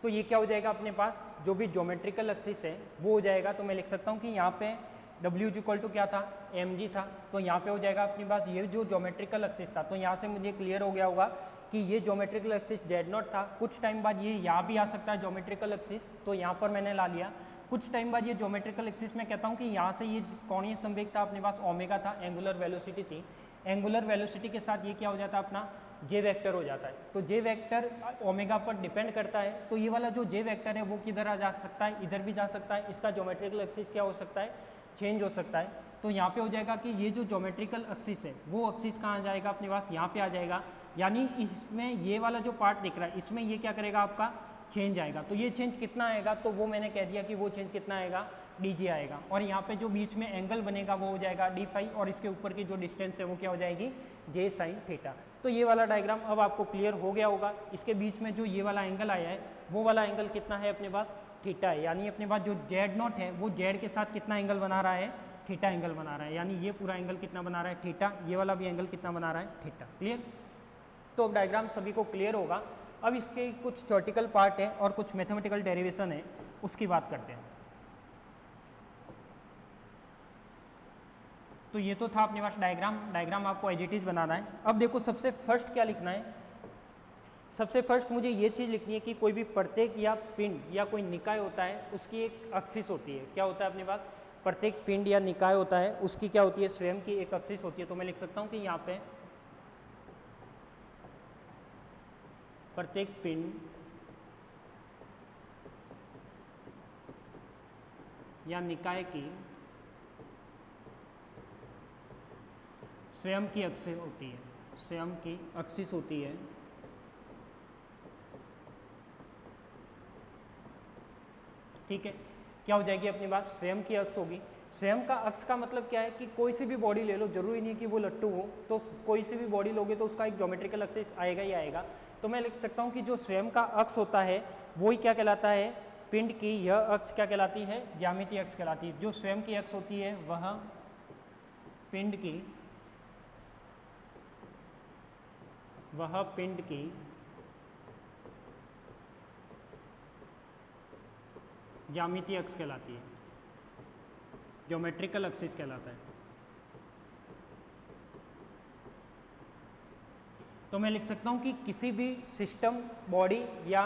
तो ये क्या हो जाएगा अपने पास, जो भी ज्योमेट्रिकल एक्सिस है वो हो जाएगा। तो मैं लिख सकता हूँ कि यहाँ पे W इक्वल टू क्या था, mg था। तो यहाँ पे हो जाएगा अपने पास ये जो ज्योमेट्रिकल एक्सिस था। तो यहाँ से मुझे क्लियर हो गया होगा कि ये ज्योमेट्रिकल एक्सिस जेड नॉट था। कुछ टाइम बाद ये यहाँ भी आ सकता है ज्योमेट्रिकल एक्सिस, तो यहाँ पर मैंने ला लिया। कुछ टाइम बाद ये ज्योमेट्रिकल एक्सिस में कहता हूँ कि यहाँ से ये कोणीय संवेग था अपने पास ओमेगा था, एंगुलर वेलोसिटी थी। एंगुलर वेलोसिटी के साथ ये क्या हो जाता है अपना, जे वेक्टर हो जाता है। तो जे वेक्टर ओमेगा पर डिपेंड करता है। तो ये वाला जो जे वेक्टर है वो किधर आ जा सकता है, इधर भी जा सकता है। इसका ज्योमेट्रिकल एक्सिस क्या हो सकता है, चेंज हो सकता है। तो यहाँ पे हो जाएगा कि ये जो ज्योमेट्रिकल एक्सिस है वो एक्सिस कहाँ आ जाएगा अपने पास, यहाँ पे आ जाएगा। यानी इसमें ये वाला जो पार्ट दिख रहा है इसमें ये क्या करेगा आपका, चेंज आएगा। तो ये चेंज कितना आएगा, तो वो मैंने कह दिया कि वो चेंज कितना आएगा, डी जे आएगा। और यहाँ पे जो बीच में एंगल बनेगा वो हो जाएगा डी फाई, और इसके ऊपर की जो डिस्टेंस है वो क्या हो जाएगी, जे साइन थीटा। तो ये वाला डायग्राम अब आपको क्लियर हो गया होगा। इसके बीच में जो ये वाला एंगल आया है वो वाला एंगल कितना है अपने पास, थीटा है। यानी अपने पास जो जेड नॉट है वो जेड के साथ कितना एंगल बना रहा है, थीटा एंगल बना रहा है। यानी ये पूरा एंगल कितना बना रहा है, थीटा। ये वाला भी एंगल कितना बना रहा है, थीटा। क्लियर। तो अब डायग्राम सभी को क्लियर होगा। अब इसके कुछ थ्योरेटिकल पार्ट है और कुछ मैथमेटिकल डेरिवेशन है, उसकी बात करते हैं। तो ये तो था अपने पास डायग्राम। डायग्राम आपको एज इट इज बनाना है। अब देखो सबसे फर्स्ट क्या लिखना है, सबसे फर्स्ट मुझे ये चीज़ लिखनी है कि कोई भी प्रत्येक या पिंड या कोई निकाय होता है उसकी एक एक्सिस होती है। क्या होता है अपने पास? प्रत्येक पिंड या निकाय होता है उसकी क्या होती है? स्वयं की एक एक्सिस होती है। तो मैं लिख सकता हूँ कि यहाँ पे प्रत्येक पिंड या निकाय की स्वयं की एक्सिस होती है, स्वयं की एक्सिस होती है। ठीक है, क्या हो जाएगी अपनी बात? स्वयं की अक्ष होगी। स्वयं का अक्ष का मतलब क्या है कि कोई सी भी बॉडी ले लो, जरूरी नहीं कि वो लट्टू हो, तो कोई सी भी बॉडी लोगे तो उसका एक ज्योमेट्रिकल एक्सिस आएगा ही आएगा। तो मैं लिख सकता हूँ कि जो स्वयं का अक्ष होता है वो ही क्या कहलाता है? पिंड की यह अक्ष क्या कहलाती है? ज्यामितीय अक्ष कहलाती है। जो स्वयं की अक्ष होती है वह पिंड की ज्यामितीय अक्ष कहलाती है, ज्योमेट्रिकल एक्सिस कहलाता है। तो मैं लिख सकता हूँ कि किसी भी सिस्टम, बॉडी या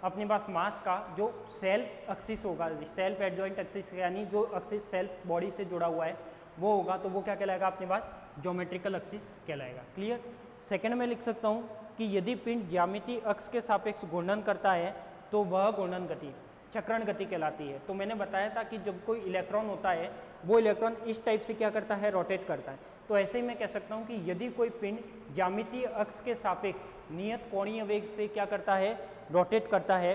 अपने पास मास का जो सेल्फ एक्सिस होगा, सेल्फ एडजॉइंट एक्सिस यानी जो एक्सिस सेल्फ बॉडी से जुड़ा हुआ है वो होगा, तो वो क्या कहलाएगा अपने पास? ज्योमेट्रिकल एक्सिस कहलाएगा। क्लियर? सेकंड में लिख सकता हूँ कि यदि पिंड ज्यामितीय अक्ष के सापेक्ष घूर्णन करता है तो वह घूर्णन गति चक्रण गति कहलाती है। तो मैंने बताया था कि जब कोई इलेक्ट्रॉन होता है वो इलेक्ट्रॉन इस टाइप से क्या करता है? रोटेट करता है। तो ऐसे ही मैं कह सकता हूँ कि यदि कोई पिंड ज्यामितीय अक्ष के सापेक्ष नियत कोणीय वेग से क्या करता है? रोटेट करता है,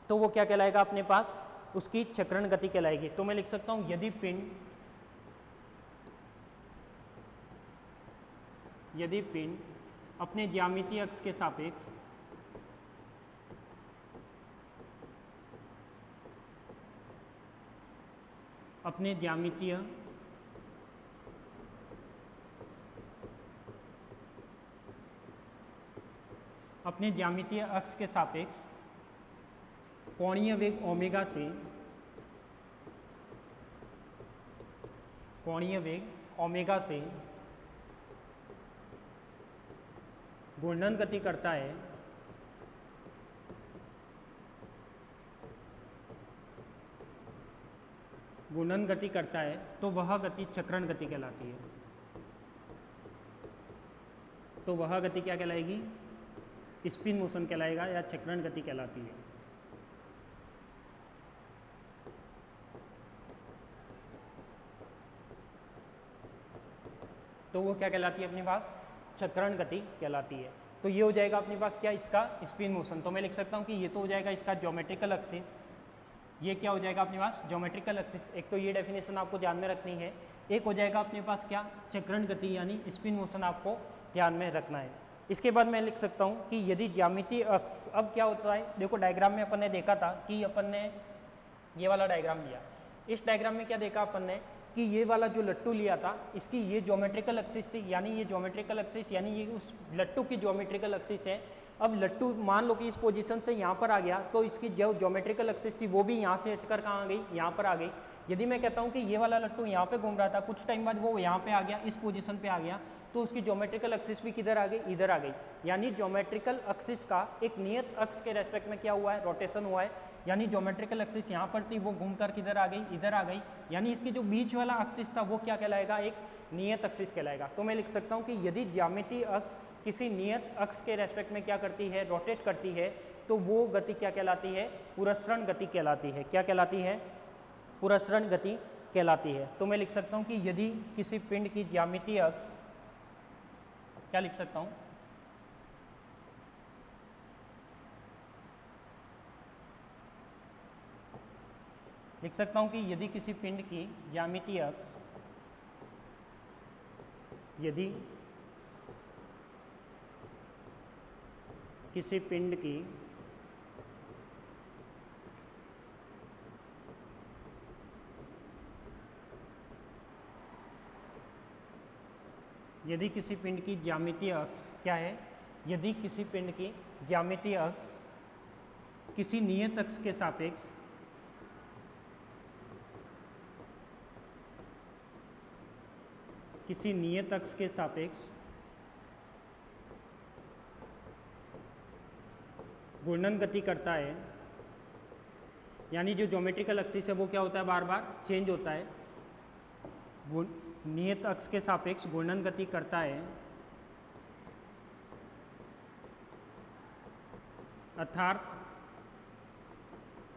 तो वो क्या कहलाएगा अपने पास? उसकी चक्रण गति कहलाएगी। तो मैं लिख सकता हूँ यदि पिंड अपने ज्यामितीय अक्ष के सापेक्ष अपने ज्यामितीय अक्ष के सापेक्ष कोणीय वेग ओमेगा से घूर्णन गति करता है, तो वह गति चक्रण गति कहलाती है। तो वह गति क्या कहलाएगी? स्पिन मोशन कहलाएगा या चक्रण गति कहलाती है। तो वो क्या कहलाती है अपने पास? चक्रण गति कहलाती है। तो ये हो जाएगा अपने पास क्या? इसका स्पिन मोशन। तो मैं लिख सकता हूँ कि ये तो हो जाएगा इसका ज्योमेट्रिकल एक्सिस, ये क्या हो जाएगा अपने पास? Geometrical axis. एक तो ये डेफिनेशन आपको ध्यान में रखनी है। एक हो जाएगा अपने पास क्या? चक्रण गति यानी स्पिन मोशन आपको ध्यान में रखना है। इसके बाद मैं लिख सकता हूँ कि यदि ज्यामितीय अक्ष, अब क्या होता है देखो, डायग्राम में अपन ने देखा था कि अपन ने ये वाला डायग्राम लिया। इस डायग्राम में क्या देखा अपन ने कि ये वाला जो लट्टू लिया था इसकी ये ज्योमेट्रिकल एक्सिस थी, यानी ये ज्योमेट्रिकल एक्सिस यानी ये उस लट्टू की ज्योमेट्रिकल एक्सिस है। अब लट्टू मान लो कि इस पोजीशन से यहाँ पर आ गया, तो इसकी जो ज्योमेट्रिकल एक्सिस थी वो भी यहाँ से हटकर कहाँ आ गई? यहाँ पर आ गई। यदि मैं कहता हूँ कि ये वाला लट्टू यहाँ पे घूम रहा था, कुछ टाइम बाद वो यहाँ पे आ गया, इस पोजीशन पे आ गया, तो उसकी ज्योमेट्रिकल एक्सिस भी किधर आ गई? इधर आ गई। यानी ज्योमेट्रिकल एक्सिस का एक नियत अक्ष के रेस्पेक्ट में क्या हुआ है? रोटेशन हुआ है। यानी ज्योमेट्रिकल एक्सिस यहाँ पर थी, वो घूमकर किधर आ गई? इधर आ गई। यानी इसकी जो बीच वाला एक्सिस था वो क्या कहलाएगा? एक नियत एक्सिस कहलाएगा। तो मैं लिख सकता हूँ कि यदि ज्यामितीय अक्ष किसी नियत अक्ष के रेस्पेक्ट में क्या करती है? रोटेट करती है, तो वो गति क्या कहलाती है? पुरस्रण गति कहलाती है। क्या कहलाती है? पुरस्रण गति कहलाती है। तो मैं लिख सकता हूँ कि यदि किसी पिंड की ज्यामितीय अक्ष, क्या लिख सकता हूँ? लिख सकता हूँ कि यदि किसी पिंड की ज्यामितीय अक्ष, यदि किसी पिंड की ज्यामितीय अक्ष क्या है? यदि किसी पिंड की ज्यामितीय अक्ष किसी नियत अक्ष के सापेक्ष घूर्णन गति करता है, यानी जो ज्योमेट्रिकल एक्सिस है वो क्या होता है, बार बार चेंज होता है, नियत अक्ष के सापेक्ष घूर्णन गति करता है, अर्थात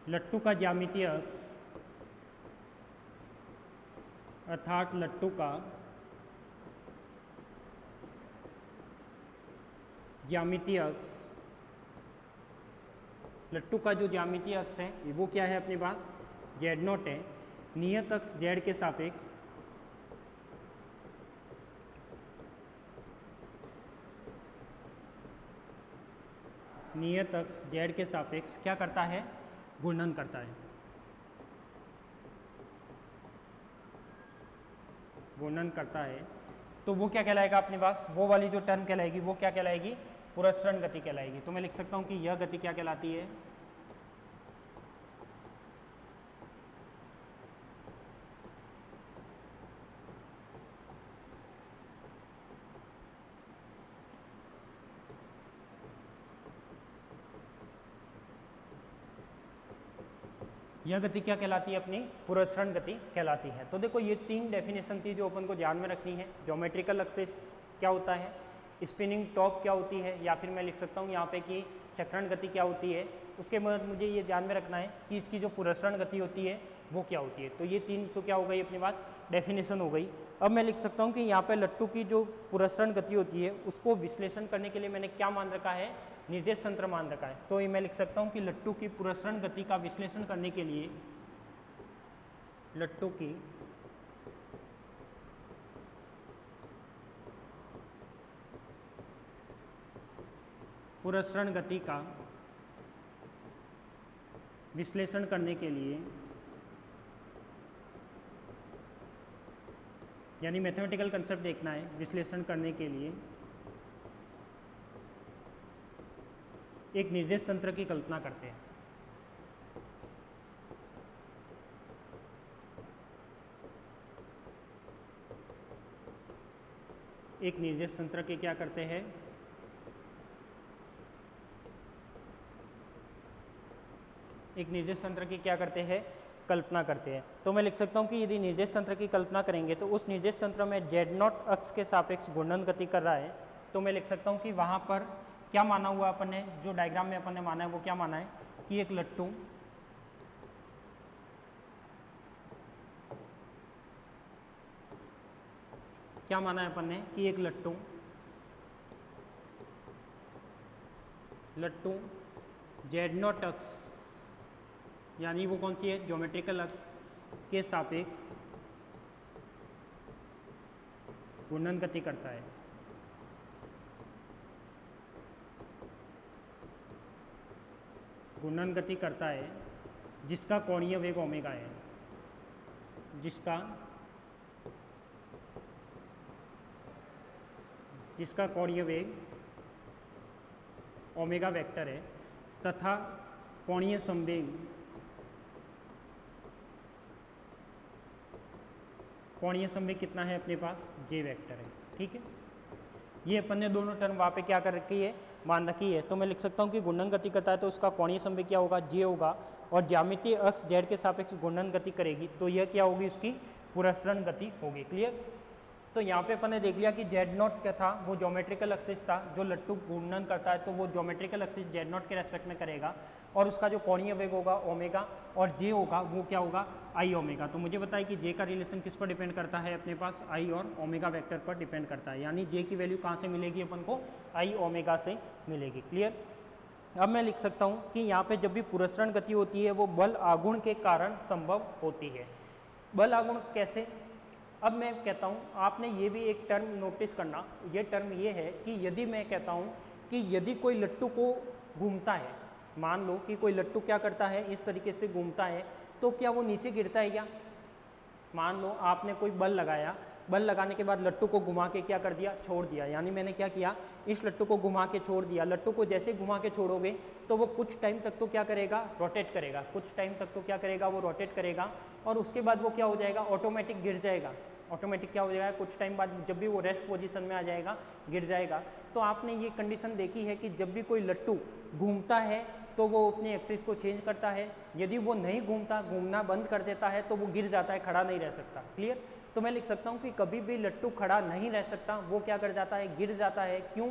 लट्टू का ज्यामितीय अक्ष, अर्थात लट्टू का ज्यामितीय अक्ष, लट्टू का जो ज्यामितीय अक्ष है वो क्या है अपने पास, Z0 है, नियत अक्ष Z के सापेक्ष नियत अक्ष Z के सापेक्ष क्या करता है, घूर्णन करता है, घूर्णन करता है। तो वो क्या कहलाएगा अपने पास, वो वाली जो टर्म कहलाएगी वो क्या कहलाएगी, पुरस्रण गति कहलाएगी। तो मैं लिख सकता हूँ कि यह गति क्या कहलाती है, यह गति क्या कहलाती है अपनी, पुरस्रण गति कहलाती है। तो देखो ये 3 डेफिनेशन थी जो अपन को ध्यान में रखनी है। ज्योमेट्रिकल एक्सिस क्या होता है, स्पिनिंग टॉप क्या होती है, या फिर मैं लिख सकता हूँ यहाँ पे कि चक्रण गति क्या होती है। उसके बाद मुझे ये ध्यान में रखना है कि इसकी जो पुरस्रण गति होती है वो क्या होती है। तो ये 3 तो क्या हो गई अपने पास, डेफिनेशन हो गई। अब मैं लिख सकता हूँ कि यहाँ पे लट्टू की जो पुरस्रण गति होती है उसको विश्लेषण करने के लिए मैंने क्या मान रखा है, निर्देश तंत्र मान रखा है। तो ये मैं लिख सकता हूँ कि लट्टू की पुरस्रण गति का विश्लेषण करने के लिए लट्टू की पुरस्रण गति का विश्लेषण करने के लिए, यानी मैथमेटिकल कंसेप्ट देखना है, विश्लेषण करने के लिए एक निर्देश तंत्र की कल्पना करते हैं। एक निर्देश तंत्र के क्या करते हैं, एक निर्देश तंत्र की क्या करते हैं, कल्पना करते हैं। तो मैं लिख सकता हूँ कि यदि निर्देश तंत्र की कल्पना करेंगे तो उस निर्देश तंत्र में Z0 अक्ष के सापेक्ष घूर्णन गति कर रहा है। तो मैं लिख सकता हूँ कि वहाँ पर क्या माना हुआ अपन ने, जो डायग्राम में अपन ने माना है वो क्या माना है कि एक लट्टू क्या माना है अपन ने कि एक लट्टू Z0 अक्ष, यानी वो कौन सी है, ज्योमेट्रिकल अक्ष के सापेक्ष घूर्णन गति करता है। घूर्णन गति करता है जिसका कोणीय वेग ओमेगा है, जिसका कोणीय वेग ओमेगा वेक्टर है, तथा कोणीय संवेग कितना है अपने पास, J वेक्टर है। ठीक है, ये अपन ने दोनों टर्म वहाँ पे क्या कर रखी है, मान रखी है। तो मैं लिख सकता हूँ कि घूर्णन गति करता है तो उसका कोणीय संवेग क्या होगा, J होगा, और ज्यामितीय अक्ष Z के सापेक्ष घूर्णन गति करेगी तो यह क्या होगी, उसकी पुरस्रण गति होगी। क्लियर। तो यहाँ पे अपन ने देख लिया कि Z0 क्या था, वो ज्योमेट्रिकल एक्सिस था, जो लट्टू घूर्णन करता है तो वो ज्योमेट्रिकल एक्सिस Z0 के रेस्पेक्ट में करेगा, और उसका जो कोणीय वेग होगा ओमेगा, और J होगा वो क्या होगा, I ओमेगा। तो मुझे बताया कि J का रिलेशन किस पर डिपेंड करता है, अपने पास I और ओमेगा वेक्टर पर डिपेंड करता है, यानी J की वैल्यू कहाँ से मिलेगी अपन को, I ओमेगा से मिलेगी। क्लियर। अब मैं लिख सकता हूँ कि यहाँ पे जब भी पुरस्रण गति होती है वो बल आघूर्ण के कारण संभव होती है। बल आघूर्ण कैसे, अब मैं कहता हूँ, आपने ये भी एक टर्म नोटिस करना, ये टर्म ये है कि यदि मैं कहता हूँ कि यदि कोई लट्टू को घूमता है, मान लो कि कोई लट्टू क्या करता है, इस तरीके से घूमता है, तो क्या वो नीचे गिरता है क्या। मान लो आपने कोई बल लगाया, बल लगाने के बाद लट्टू को घुमा के क्या कर दिया, छोड़ दिया, यानी मैंने क्या किया, इस लट्टू को घुमा के छोड़ दिया। लट्टू को जैसे घुमा के छोड़ोगे तो वो कुछ टाइम तक तो क्या करेगा, रोटेट करेगा, कुछ टाइम तक तो क्या करेगा, वो रोटेट करेगा, और उसके बाद वो क्या हो जाएगा, ऑटोमेटिक गिर जाएगा, ऑटोमेटिक क्या हो जाएगा, कुछ टाइम बाद जब भी वो रेस्ट पोजीशन में आ जाएगा, गिर जाएगा। तो आपने ये कंडीशन देखी है कि जब भी कोई लट्टू घूमता है तो वो अपनी एक्सिस को चेंज करता है, यदि वो नहीं घूमता, घूमना बंद कर देता है तो वो गिर जाता है, खड़ा नहीं रह सकता। क्लियर? तो मैं लिख सकता हूँ कि कभी भी लट्टू खड़ा नहीं रह सकता, वो क्या कर जाता है, गिर जाता है। क्यों?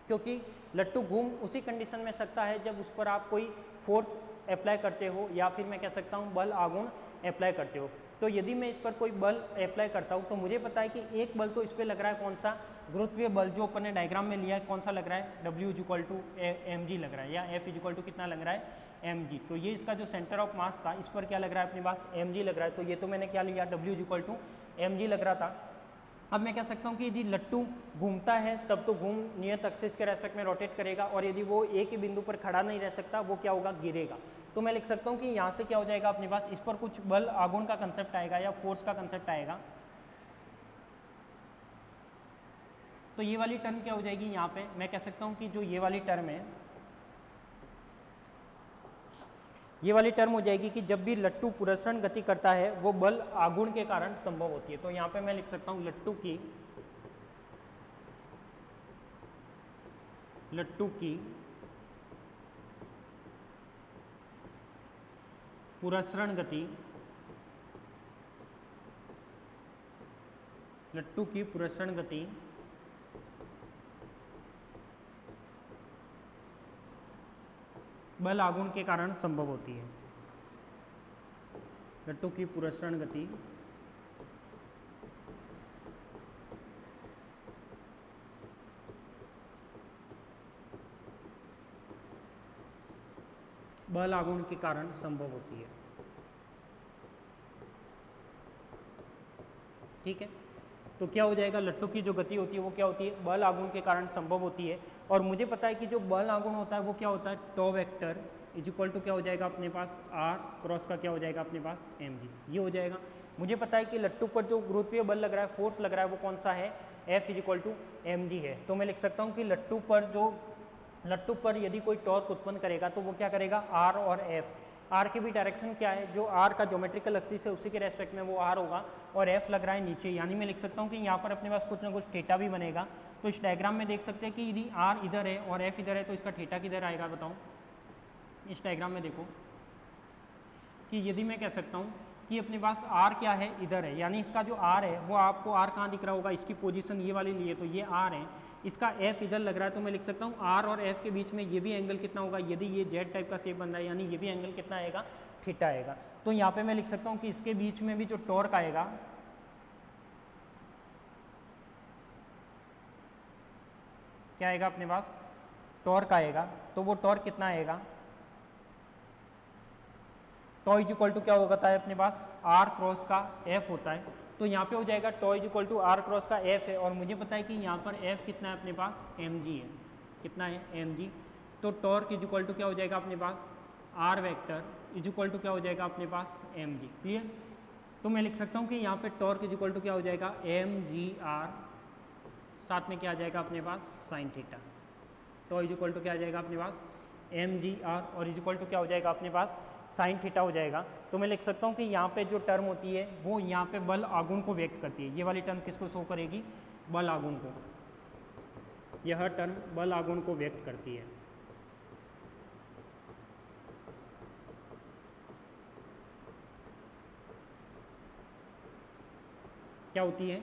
क्योंकि लट्टू घूम उसी कंडीशन में सकता है जब उस पर आप कोई फोर्स अप्लाई करते हो, या फिर मैं कह सकता हूँ बल आघूर्ण अप्लाई करते हो। तो यदि मैं इस पर कोई बल अप्लाई करता हूँ तो मुझे पता है कि एक बल तो इस पर लग रहा है, कौन सा, गुरुत्वीय बल जो अपन ने डायग्राम में लिया है, कौन सा लग रहा है, W = mg लग रहा है, या F = कितना लग रहा है, mg। तो ये इसका जो सेंटर ऑफ मास था, इस पर क्या लग रहा है अपने पास, mg लग रहा है। तो ये तो मैंने क्या लिया, W = mg लग रहा था। अब मैं कह सकता हूँ कि यदि लट्टू घूमता है तब तो घूम नियत एक्सिस के रेस्पेक्ट में रोटेट करेगा, और यदि वो एक ही बिंदु पर खड़ा नहीं रह सकता, वो क्या होगा, गिरेगा। तो मैं लिख सकता हूँ कि यहाँ से क्या हो जाएगा अपने पास, इस पर कुछ बल आघूर्ण का कंसेप्ट आएगा या फोर्स का कंसेप्ट आएगा। तो ये वाली टर्म क्या हो जाएगी, यहाँ पे मैं कह सकता हूँ कि जो ये वाली टर्म है, ये वाली टर्म हो जाएगी कि जब भी लट्टू पुरस्रण गति करता है वो बल आघूर्ण के कारण संभव होती है। तो यहाँ पे मैं लिख सकता हूँ लट्टू की पुरस्रण गति, लट्टू की पुरस्रण गति बल आघूर्ण के कारण संभव होती है। लट्टू की पुरस्रण गति बल आघूर्ण के कारण संभव होती है। ठीक है, तो क्या हो जाएगा, लट्टू की जो गति होती है वो क्या होती है, बल आघूर्ण के कारण संभव होती है। और मुझे पता है कि जो बल आघूर्ण होता है वो क्या होता है, टॉ वेक्टर इक्वल टू क्या हो जाएगा अपने पास, आर क्रॉस का क्या हो जाएगा अपने पास, mg। ये हो जाएगा। मुझे पता है कि लट्टू पर जो गुरुत्वीय बल लग रहा है, फोर्स लग रहा है, वो कौन सा है, F = mg है। तो मैं लिख सकता हूँ कि लट्टू पर यदि कोई टॉर्क उत्पन्न करेगा तो वो क्या करेगा, R और F। R की भी डायरेक्शन क्या है, जो R का ज्योमेट्रिकल एक्सिस है उसी के रेस्पेक्ट में वो R होगा, और F लग रहा है नीचे। यानी मैं लिख सकता हूँ कि यहाँ पर अपने पास कुछ ना कुछ थीटा भी बनेगा। तो इस डायग्राम में देख सकते हैं कि यदि R इधर है और F इधर है तो इसका थीटा किधर आएगा, बताऊँ। इस डायग्राम में देखो कि यदि मैं कह सकता हूँ कि अपने पास R क्या है, इधर है, यानी इसका जो R है वो आपको R कहाँ दिख रहा होगा, इसकी पोजीशन ये वाली लिए तो ये R है, इसका F इधर लग रहा है। तो मैं लिख सकता हूँ R और F के बीच में ये भी एंगल कितना होगा, यदि ये Z टाइप का शेप बन रहा है, यानी ये भी एंगल कितना आएगा, थीटा आएगा। तो यहाँ पे मैं लिख सकता हूँ कि इसके बीच में भी जो टॉर्क आएगा, क्या आएगा अपने पास, टॉर्क आएगा। तो वो टॉर्क कितना आएगा, टॉ इक्वल टू क्या होता है अपने पास, R क्रॉस का F होता है। तो यहाँ पे हो जाएगा टॉ इक्वल टू R क्रॉस का F है, और मुझे पता है कि यहाँ पर F कितना है अपने पास, mg है। कितना है, mg। तो टॉर्क इक्वल टू क्या हो जाएगा अपने पास, R वेक्टर इक्वल टू क्या हो जाएगा अपने पास, mg। क्लियर? तो मैं लिख सकता हूँ कि यहाँ पे टॉर्क इक्वल टू क्या हो जाएगा, mgr, साथ में क्या आ जाएगा अपने पास, sine theta. Tau equal to क्या आ जाएगा अपने पास, mgr, और इक्वल टू क्या हो जाएगा अपने पास, साइन थीटा हो जाएगा। तो मैं लिख सकता हूँ कि यहाँ पे जो टर्म होती है वो यहाँ पे बल आघूर्ण को व्यक्त करती है। ये वाली टर्म किसको शो करेगी, बल आघूर्ण को। यह टर्म बल आघूर्ण को व्यक्त करती है। क्या होती है,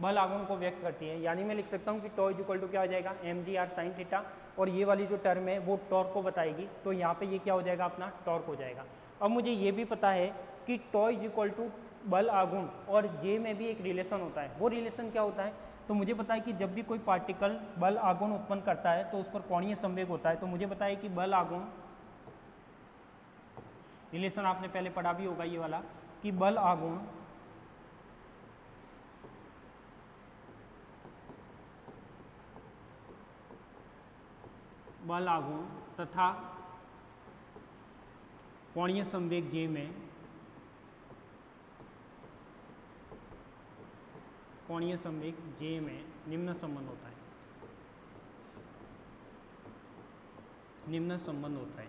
बल आघूर्ण को व्यक्त करती है। यानी मैं लिख सकता हूँ कि टॉ इक्वल टू क्या हो जाएगा, mgr साइन थीटा, और ये वाली जो टर्म है वो टॉर्क को बताएगी। तो यहाँ पे ये क्या हो जाएगा अपना, टॉर्क हो जाएगा। अब मुझे ये भी पता है कि टॉ इक्वल टू बल आघूर्ण और जे में भी एक रिलेशन होता है। वो रिलेशन क्या होता है, तो मुझे पता है कि जब भी कोई पार्टिकल बल आघूर्ण उत्पन्न करता है तो उस पर कोणीय संवेग होता है। तो मुझे पता है कि बल आघूर्ण रिलेशन आपने पहले पढ़ा भी होगा ये वाला, कि बल आघूर्ण तथा कोणीय संवेग जे में, कोणीय संवेग जे में निम्न संबंध होता है। निम्न संबंध होता है।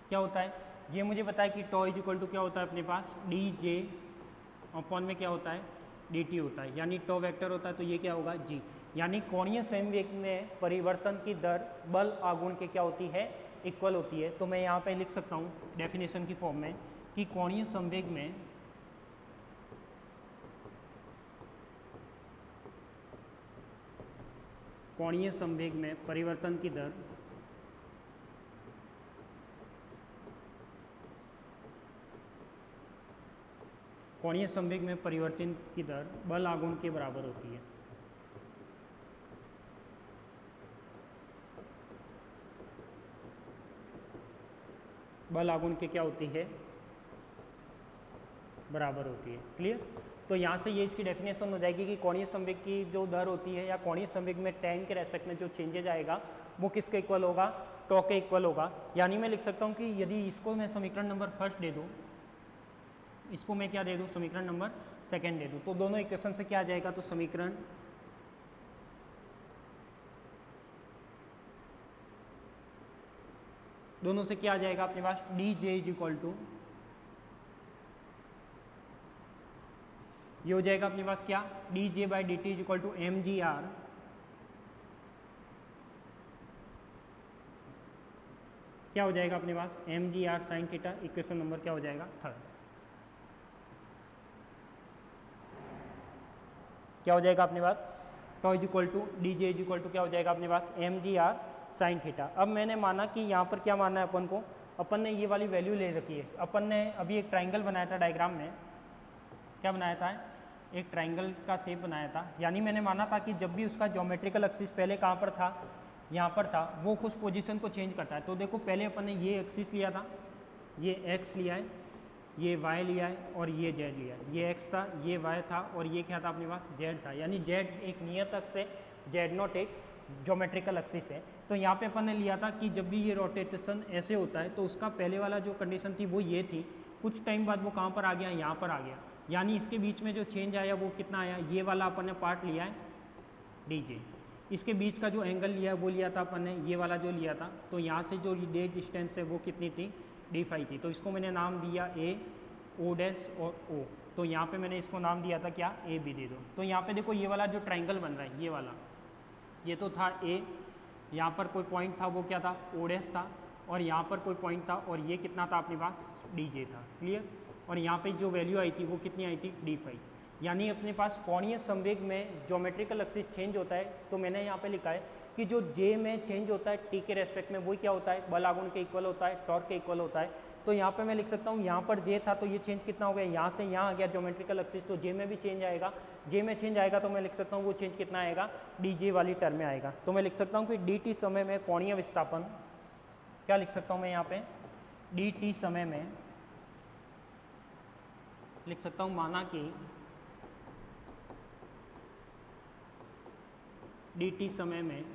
क्या होता है, ये मुझे पता है कि टॉ इज इक्वल टू क्या होता है अपने पास डी जे अपॉन में क्या होता है डी टी होता है, यानी टॉ वेक्टर होता है तो ये क्या होगा जी, यानी कोणीय संवेग में परिवर्तन की दर बल आघूर्ण के क्या होती है इक्वल होती है। तो मैं यहाँ पे लिख सकता हूँ डेफिनेशन की फॉर्म में कि कोणीय संवेग में परिवर्तन की दर कोणीय संवेग में परिवर्तन की दर बल आघूर्ण के बराबर होती है। बल आघूर्ण के क्या होती है बराबर होती है। क्लियर। तो यहाँ से ये इसकी डेफिनेशन हो जाएगी कि कोणीय संवेग की जो दर होती है या कोणीय संवेग में टैन के रेस्पेक्ट में जो चेंजेज आएगा वो किसके इक्वल होगा टॉ के इक्वल होगा। यानी मैं लिख सकता हूँ कि यदि इसको मैं समीकरण नंबर फर्स्ट दे दूँ, इसको मैं क्या दे दूँ समीकरण नंबर सेकंड दे दूँ, तो दोनों इक्वेशन से क्या आ जाएगा तो समीकरण दोनों से क्या आ जाएगा अपने पास D J is equal to ये हो जाएगा अपने पास क्या D J by D T is equal to M ji R क्या हो जाएगा अपने पास M ji are sine theta. Equation number क्या हो जाएगा थर्ड। क्या हो जाएगा अपने पास tau is equal to D J is equal to क्या हो जाएगा अपने पास M ji are sine theta. अब मैंने माना कि यहाँ पर क्या माना है अपन को, अपन ने ये वाली वैल्यू ले रखी है। अपन ने अभी एक ट्राइंगल बनाया था डायग्राम में, क्या बनाया था एक ट्राइंगल का शेप बनाया था, यानी मैंने माना था कि जब भी उसका ज्योमेट्रिकल एक्सिस पहले कहाँ पर था यहाँ पर था, वो कुछ पोजीशन को चेंज करता है। तो देखो पहले अपन ने ये एक्सिस लिया था, ये एक्स लिया है, ये वाई लिया है और ये जेड लिया है। ये एक्स था, ये वाई था और ये क्या था अपने पास जेड था, यानी जेड एक नियत अक्ष है, जेड नॉट एक ज्योमेट्रिकल एक्सिस है। तो यहाँ पे अपन ने लिया था कि जब भी ये रोटेशन ऐसे होता है तो उसका पहले वाला जो कंडीशन थी वो ये थी, कुछ टाइम बाद वो कहाँ पर आ गया यहाँ पर आ गया, यानी इसके बीच में जो चेंज आया वो कितना आया, ये वाला अपन ने पार्ट लिया है डी जे, इसके बीच का जो एंगल लिया है वो लिया था अपन ने ये वाला जो लिया था, तो यहाँ से जो डे डिस्टेंस है वो कितनी थी डी फाइव थी। तो इसको मैंने नाम दिया ए ओ डैश और ओ, तो यहाँ पे मैंने इसको नाम दिया था क्या ए बी दे दो। तो यहाँ पे देखो ये वाला जो ट्राइंगल बन रहा है ये वाला, ये तो था ए, यहाँ पर कोई पॉइंट था वो क्या था ओ डैश था, और यहाँ पर कोई पॉइंट था और ये कितना था अपने पास डी जे था। क्लियर। और यहाँ पे जो वैल्यू आई थी वो कितनी आई थी डी फाइव, यानी अपने पास कोणीय संवेग में ज्योमेट्रिकल एक्सिस चेंज होता है। तो मैंने यहाँ पे लिखा है कि जो जे में चेंज होता है टी के रेस्पेक्ट में वही क्या होता है बल आघूर्ण के इक्वल होता है, टॉर्क के इक्वल होता है। तो यहाँ पे मैं लिख सकता हूँ यहाँ पर जे था तो ये चेंज कितना हो गया, यहाँ से यहाँ आ गया ज्योमेट्रिकल एक्सिस, तो जे में भी चेंज आएगा, जे में चेंज आएगा तो मैं लिख सकता हूँ वो चेंज कितना आएगा डी जे वाली टर्म में आएगा। तो मैं लिख सकता हूँ कि डी टी समय में कोणीय विस्थापन, क्या लिख सकता हूँ मैं यहाँ पे डी टी समय में लिख सकता हूँ, माना कि डी टी समय में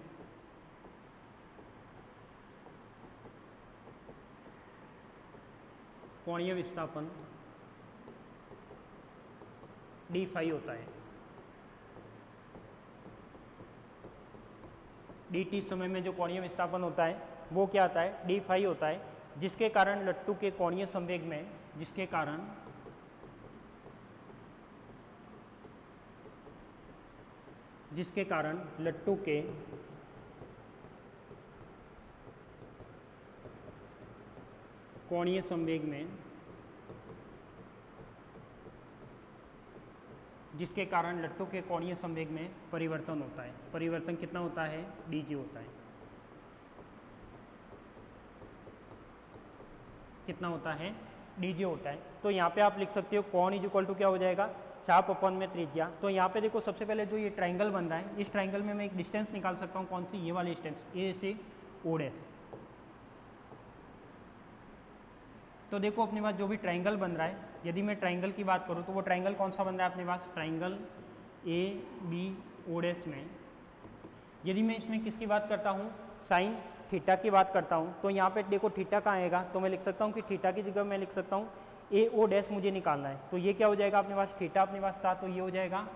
कोणीय विस्थापन डी फाइव होता है। डी टी समय में जो कोणीय विस्थापन होता है वो क्या आता है डी फाइव होता है, जिसके कारण लट्टू के कोणीय संवेग में जिसके कारण लट्टू के कोणीय संवेग में परिवर्तन होता है। परिवर्तन कितना होता है डी जे होता है, कितना होता है डी जे होता है। तो यहाँ पे आप लिख सकते हो कोण इज इक्वल टू क्या हो जाएगा चाप अपन में त्रिज्या। तो यहाँ पे देखो सबसे पहले जो ये ट्राइंगल बन रहा है, इस ट्राइंगल में मैं एक डिस्टेंस निकाल सकता हूँ, कौन सी ये वाली डिस्टेंस ए से ओ डैश। तो देखो अपने पास जो भी ट्राइंगल बन रहा है, यदि मैं ट्राइंगल की बात करूँ तो वो ट्राइंगल कौन सा बन रहा है अपने पास triangle A B O dash में। यदि मैं इसमें किसकी बात करता हूँ साइन थीटा की बात करता हूँ, तो यहाँ पे देखो थीटा कहाँ आएगा, तो मैं लिख सकता हूँ कि थीटा की जगह मैं लिख सकता हूँ ए ओ डैश मुझे निकालना है। तो ये क्या हो जाएगा अपने पास थीटा अपने पास था, तो ये हो जाएगा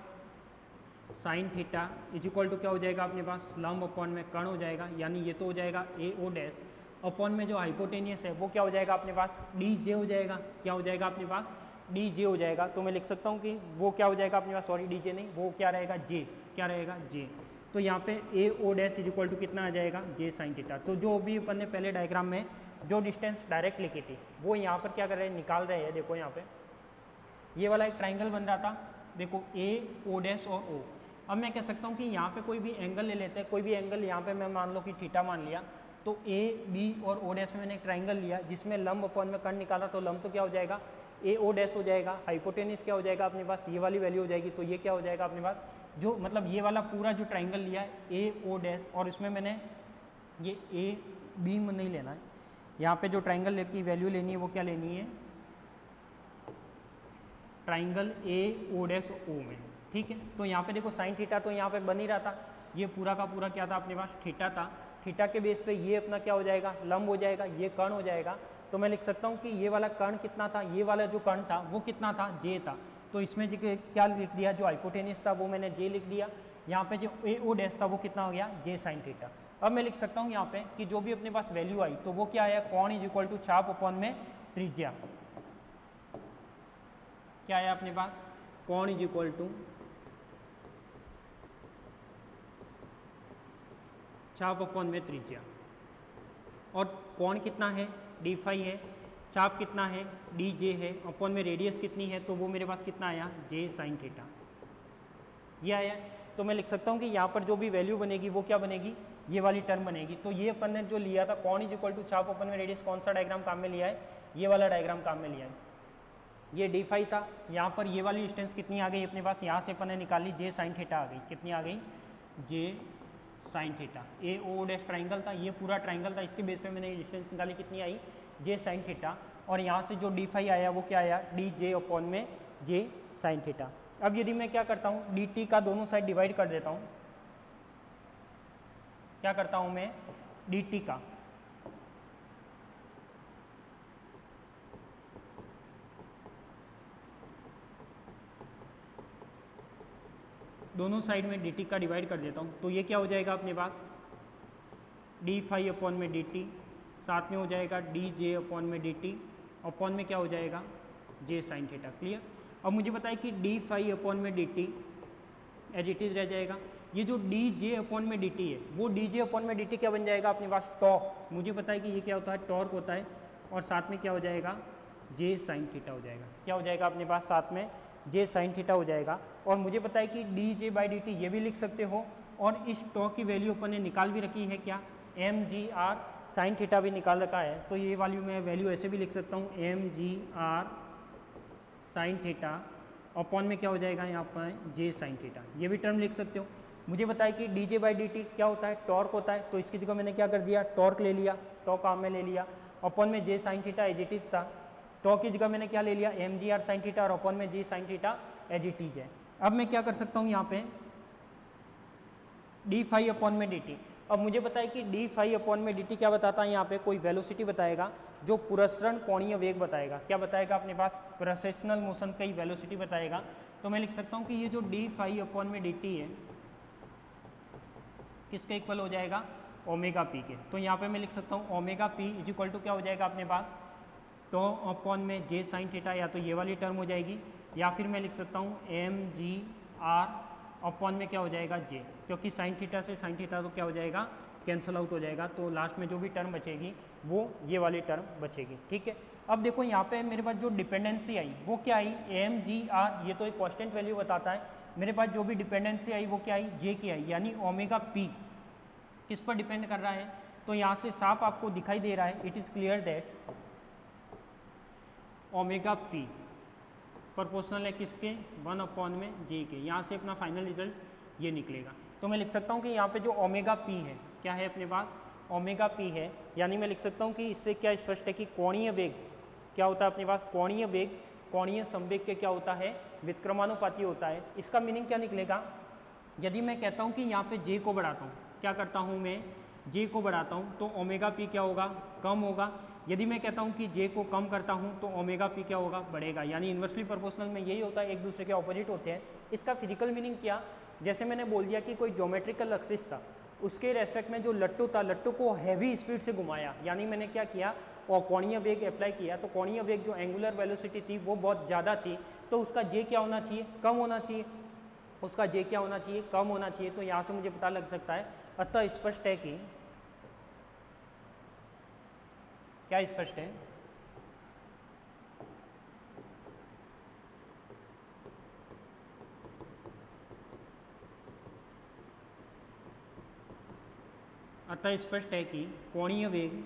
sine theta is equal to क्या हो जाएगा अपने पास लंब अपॉन में कर्ण हो जाएगा, यानी ये तो हो जाएगा ए ओ डैश अपॉन में जो हाइपोटेनियस है वो क्या हो जाएगा अपने पास, डी जे हो जाएगा। क्या हो जाएगा अपने पास, डी जे हो जाएगा। तो मैं लिख सकता हूँ कि वो क्या हो जाएगा अपने पास, सॉरी डी जे नहीं, वो क्या रहेगा जे, क्या रहेगा जे। तो यहाँ पे A O dash is equal to कितना आ जाएगा, जे साइन थीटा। तो जो भी अपन ने पहले डायग्राम में जो डिस्टेंस डायरेक्ट लिखी थी वो यहाँ पर क्या कर रहे हैं, निकाल रहे हैं। देखो यहाँ पे ये वाला एक ट्राइंगल बन रहा था, देखो ए ओ डैश और ओ। अब मैं कह सकता हूँ कि यहाँ पे कोई भी एंगल ले लेते हैं, कोई भी एंगल यहाँ पे मैं मान लो कि थीटा मान लिया, तो ए बी और ओ डैश में मैंने एक ट्राइंगल लिया जिसमें लंब अपॉन में कर्ण निकाला, तो लंब तो क्या हो जाएगा, ए ओ डैश हो जाएगा। हाइपोटेनियस क्या हो जाएगा अपने पास, ये वाली वैल्यू हो जाएगी। तो ये क्या हो जाएगा अपने पास, जो मतलब ये वाला पूरा जो ट्राइंगल लिया है ए ओ डैश, और इसमें मैंने ये ए बी में नहीं लेना है, यहाँ पे जो ट्राइंगल की वैल्यू लेनी है वो क्या लेनी है, triangle A O dash O में, ठीक है। तो यहाँ पे देखो साइन थीटा तो यहाँ पे बन ही रहा था, ये पूरा का पूरा क्या था अपने पास, थीटा था। थीटा के बेस पे ये अपना क्या हो जाएगा, लंब हो जाएगा, ये कर्ण हो जाएगा। तो मैं लिख सकता हूँ कि ये वाला कर्ण कितना था, ये वाला जो कर्ण था वो कितना था, जे था। तो इसमें क्या लिख दिया, जो हाइपोटेनियस था वो मैंने जे लिख दिया। यहाँ पे जो ए ओ डैश था वो कितना हो गया, जे साइन थीटा। अब मैं लिख सकता हूँ यहाँ पे कि जो भी अपने पास वैल्यू आई तो वो क्या आया, कोण इज इक्वल टू छाप अपॉन में त्रिज्या। क्या आया अपने पास, कोण इज इक्वल टू छाप अपॉन में त्रिज्या। और कोण कितना है, डी फाई है, चाप कितना है, डी जे है, अपॉन में रेडियस कितनी है, तो वो मेरे पास कितना आया, जे साइन थीटा, ये आया। तो मैं लिख सकता हूँ कि यहाँ पर जो भी वैल्यू बनेगी वो क्या बनेगी, ये वाली टर्म बनेगी। तो ये अपन ने जो लिया था कोण इज इक्वल टू चाप अपॉन में रेडियस, कौन सा डायग्राम काम में लिया है, ये वाला डायग्राम काम में लिया है। ये डी फाई था, यहाँ पर ये वाली डिस्टेंस कितनी आ गई अपने पास, यहाँ से अपन ने निकाली, जे साइन थीटा आ गई। कितनी आ गई, जे साइन थीटा। ए ओ डैश ट्राइंगल था, ये पूरा ट्राइंगल था, इसके बेस पे मैंने डिस्टेंस निकाली, कितनी आई, जे साइन थीटा। और यहाँ से जो डी फाई आया वो क्या आया, डी जे अपॉन में जे साइन थीटा। अब यदि मैं क्या करता हूँ, डी टी का दोनों साइड डिवाइड कर देता हूँ, क्या करता हूँ मैं, डी टी का दोनों साइड में डी टी का डिवाइड कर देता हूँ, तो ये क्या हो जाएगा अपने पास, डी फाई अपॉन में डी टी, साथ में हो जाएगा डी जे अपॉन में डी टी, अपॉन में क्या हो जाएगा, जे साइन थीटा। क्लियर। अब मुझे बताए कि डी फाई अपॉन में D t as it is रह जाएगा। ये जो डी जे अपॉन में डी टी है वो डी जे अपॉन में डी टी क्या बन जाएगा अपने पास, टॉर्क। मुझे पता है कि ये क्या होता है, टॉर्क होता है, और साथ में क्या हो जाएगा, जे साइन थीटा हो जाएगा। क्या हो जाएगा अपने पास, साथ में जे साइन थीटा हो जाएगा। और मुझे पता है कि D J by D T ये भी लिख सकते हो, और इस टॉर्क की वैल्यू अपन ने निकाल भी रखी है, क्या, m ji are sine theta भी निकाल रखा है। तो ये वाली मैं वैल्यू ऐसे भी लिख सकता हूँ, m ji are sine theta upon में क्या हो जाएगा यहाँ पर, जे साइन थीटा। ये भी टर्म लिख सकते हो। मुझे बताया कि D J by D T क्या होता है, टॉर्क होता है, तो इसकी जगह मैंने क्या कर दिया, टॉर्क ले लिया, टॉर्क काम में ले लिया। अपॉन में J sine theta as it is था, टॉर्क की जगह मैंने क्या ले लिया, M ji are sine theta, और अपॉन में J sine theta as it is है। अब मैं क्या कर सकता हूँ यहाँ पे, डी फाई अपॉन में डी टी। अब मुझे पता है कि डी फाई अपॉन में डी टी क्या बताता है, यहाँ पे कोई वेलोसिटी बताएगा जो पुरस्सरण कोणीय वेग बताएगा। क्या बताएगा अपने पास, प्रोसेशनल मोशन का ही वेलोसिटी बताएगा। तो मैं लिख सकता हूँ कि ये जो डी फाई अपॉन में डी टी है किसके इक्वल हो जाएगा, ओमेगा पी के। तो यहाँ पे मैं लिख सकता हूँ omega p is equal to क्या हो जाएगा अपने पास, टो अपॉन में जे साइन थीटा, या तो ये वाली टर्म हो जाएगी, या फिर मैं लिख सकता हूँ एम जी आर अपॉन में क्या हो जाएगा, जे, क्योंकि साइन थीटा से साइन थीटा तो क्या हो जाएगा, कैंसिल आउट हो जाएगा। तो लास्ट में जो भी टर्म बचेगी वो ये वाली टर्म बचेगी। ठीक है। अब देखो यहाँ पे मेरे पास जो डिपेंडेंसी आई वो क्या आई, एम जी आर, ये तो एक कांस्टेंट वैल्यू बताता है। मेरे पास जो भी डिपेंडेंसी आई वो क्या आई, जे की आई, यानी ओमेगा पी किस पर डिपेंड कर रहा है। तो यहाँ से साफ आपको दिखाई दे रहा है, it is clear that omega P proportional है किसके, 1 अपॉन में जे के। यहाँ से अपना फाइनल रिजल्ट ये निकलेगा। तो मैं लिख सकता हूँ कि यहाँ पे जो ओमेगा पी है क्या है अपने पास, ओमेगा पी है, यानी मैं लिख सकता हूँ कि इससे क्या स्पष्ट है कि कोणीय वेग क्या होता है अपने पास, कोणीय वेग कोणीय संवेग के क्या होता है, व्युत्क्रमानुपाती होता है। इसका मीनिंग क्या निकलेगा, यदि मैं कहता हूँ कि यहाँ पे जे को बढ़ाता हूँ, क्या करता हूँ मैं, जे को बढ़ाता हूँ तो ओमेगा पी क्या होगा, कम होगा। यदि मैं कहता हूँ कि जे को कम करता हूँ तो ओमेगा पी क्या होगा, बढ़ेगा। यानी इन्वर्सली प्रोपोर्शनल में यही होता है, एक दूसरे के ऑपोजिट होते हैं। इसका फिजिकल मीनिंग क्या, जैसे मैंने बोल दिया कि कोई ज्योमेट्रिकल एक्सिस था, उसके रेस्पेक्ट में जो लट्टू था, लट्टू को हैवी स्पीड से घुमाया, यानी मैंने क्या किया और कोणीय वेग अप्लाई किया, तो कोणीय वेग जो एंगुलर वेलोसिटी थी वो बहुत ज़्यादा थी, तो उसका जे क्या होना चाहिए, कम होना चाहिए, उसका जे क्या होना चाहिए, कम होना चाहिए। तो यहाँ से मुझे पता लग सकता है, अतः स्पष्ट है कि क्या स्पष्ट है, अतः स्पष्ट है कि कोणीय वेग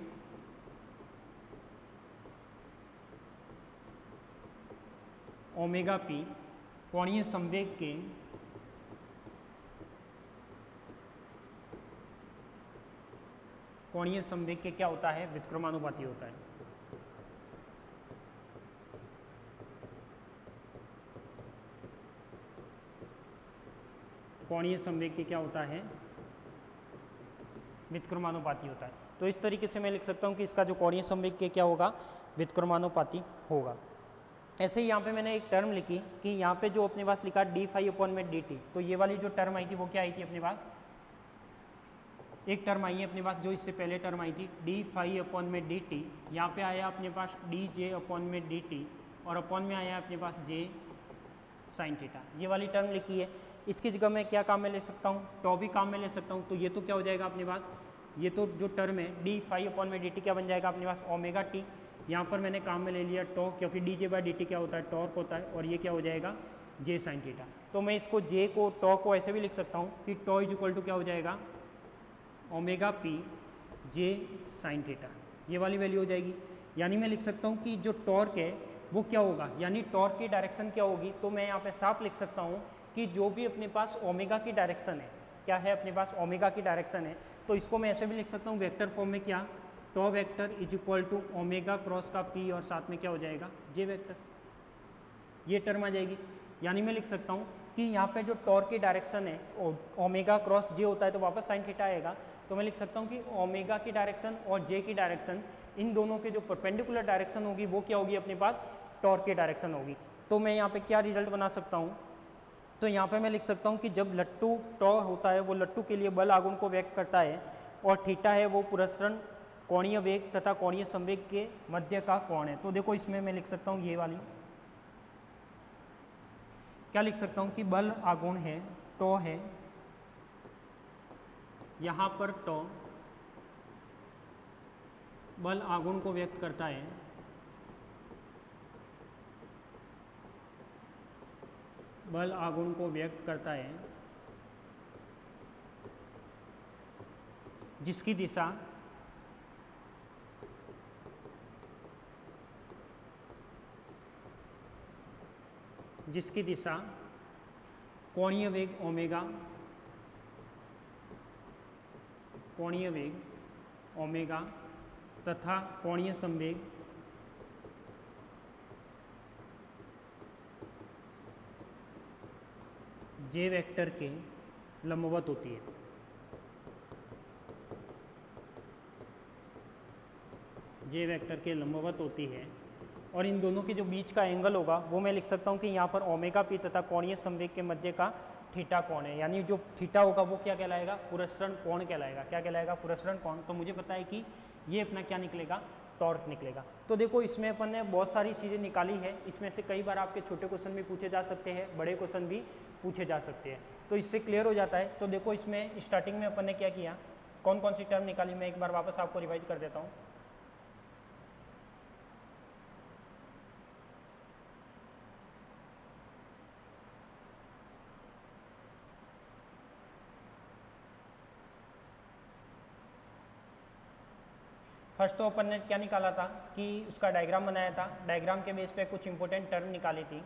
ओमेगा पी कोणीय संवेग के कोणीय संवेग के क्या होता है, व्युत्क्रमानुपाती होता है। कोणीय संवेग के क्या होता है, व्युत्क्रमानुपाती होता है। तो इस तरीके से मैं लिख सकता हूँ कि इसका जो कोणीय संवेग के क्या होगा, व्युत्क्रमानुपाती होगा। ऐसे ही यहाँ पे मैंने एक टर्म लिखी कि यहाँ पे जो अपने पास लिखा डी फाई अपॉन में डी टी, तो ये वाली जो टर्म आई थी वो क्या आई थी अपने पास, एक टर्म आई है अपने पास जो इससे पहले टर्म आई थी डी फाई अपॉन में डी टी, यहाँ पे आया अपने पास डी जे अपॉन में डी टी, और अपॉन में आया अपने पास जे साइन थीटा, ये वाली टर्म लिखी है। इसकी जगह मैं क्या काम में ले सकता हूँ, टॉ भी काम में ले सकता हूँ। तो ये तो क्या हो जाएगा अपने पास, ये तो जो टर्म है डी फाई अपॉन में डी टी क्या बन जाएगा अपने पास, ओमेगा टी। यहाँ पर मैंने काम में ले लिया टॉ, क्योंकि D J by D T क्या होता है, टॉर्क होता है, और ये क्या हो जाएगा, जे साइन थीटा। तो मैं इसको जे को, टॉ को ऐसे भी लिख सकता हूँ कि टॉ इज इक्वल टू क्या हो जाएगा, ओमेगा पी जे साइन थीटा, ये वाली वैल्यू हो जाएगी। यानी मैं लिख सकता हूँ कि जो टॉर्क है वो क्या होगा, यानी टॉर्क की डायरेक्शन क्या होगी। तो मैं यहाँ पे साफ लिख सकता हूँ कि जो भी अपने पास ओमेगा की डायरेक्शन है, क्या है अपने पास ओमेगा की डायरेक्शन है, तो इसको मैं ऐसे भी लिख सकता हूँ वेक्टर फॉर्म में, क्या, tau vector is equal to omega cross का पी और साथ में क्या हो जाएगा, जे वेक्टर, ये टर्म आ जाएगी। यानी मैं लिख सकता हूँ कि यहाँ पे जो टॉर्क की डायरेक्शन है ओमेगा क्रॉस जे होता है तो वापस साइन थीटा आएगा। तो मैं लिख सकता हूँ कि ओमेगा की डायरेक्शन और जे की डायरेक्शन, इन दोनों के जो परपेंडिकुलर डायरेक्शन होगी वो क्या होगी अपने पास, टॉर्क की डायरेक्शन होगी। तो मैं यहाँ पे क्या रिजल्ट बना सकता हूँ, तो यहाँ पे मैं लिख सकता हूँ कि जब लट्टू टॉ होता है वो लट्टू के लिए बल आघूर्ण को व्यक्त करता है, और थीटा है वो पुरस्सरण कोणीय वेग तथा कोणीय संवेग के मध्य का कोण है। तो देखो इसमें मैं लिख सकता हूँ ये वाली, क्या लिख सकता हूँ कि बल आघूर्ण है, टॉ है, यहाँ पर टॉ बल आघूर्ण को व्यक्त करता है, बल आघूर्ण को व्यक्त करता है जिसकी दिशा कोणीय वेग ओमेगा, कोणीय वेग ओमेगा तथा कोणीय संवेग जे वेक्टर के लंबवत होती है। जे वेक्टर के लंबवत होती है, और इन दोनों के जो बीच का एंगल होगा वो मैं लिख सकता हूँ कि यहाँ पर ओमेगा पी तथा कोणीय संवेग के मध्य का थीटा कोण है। यानी जो थीटा होगा वो क्या कहलाएगा, पुरस्सरण कोण कहलाएगा। क्या कहलाएगा, पुरस्सरण कोण। तो मुझे पता है कि ये अपना क्या निकलेगा, टॉर्क निकलेगा। तो देखो इसमें अपन ने बहुत सारी चीज़ें निकाली है, इसमें से कई बार आपके छोटे क्वेश्चन भी पूछे जा सकते हैं, बड़े क्वेश्चन भी पूछे जा सकते हैं, तो इससे क्लियर हो जाता है। तो देखो इसमें स्टार्टिंग में अपन ने क्या किया, कौन कौन सी टर्म निकाली, मैं एक बार वापस आपको रिवाइज कर देता हूँ। फर्स्ट तो अपन ने क्या निकाला था कि उसका डायग्राम बनाया था, डायग्राम के बेस पे कुछ इंपॉर्टेंट टर्म निकाली थी।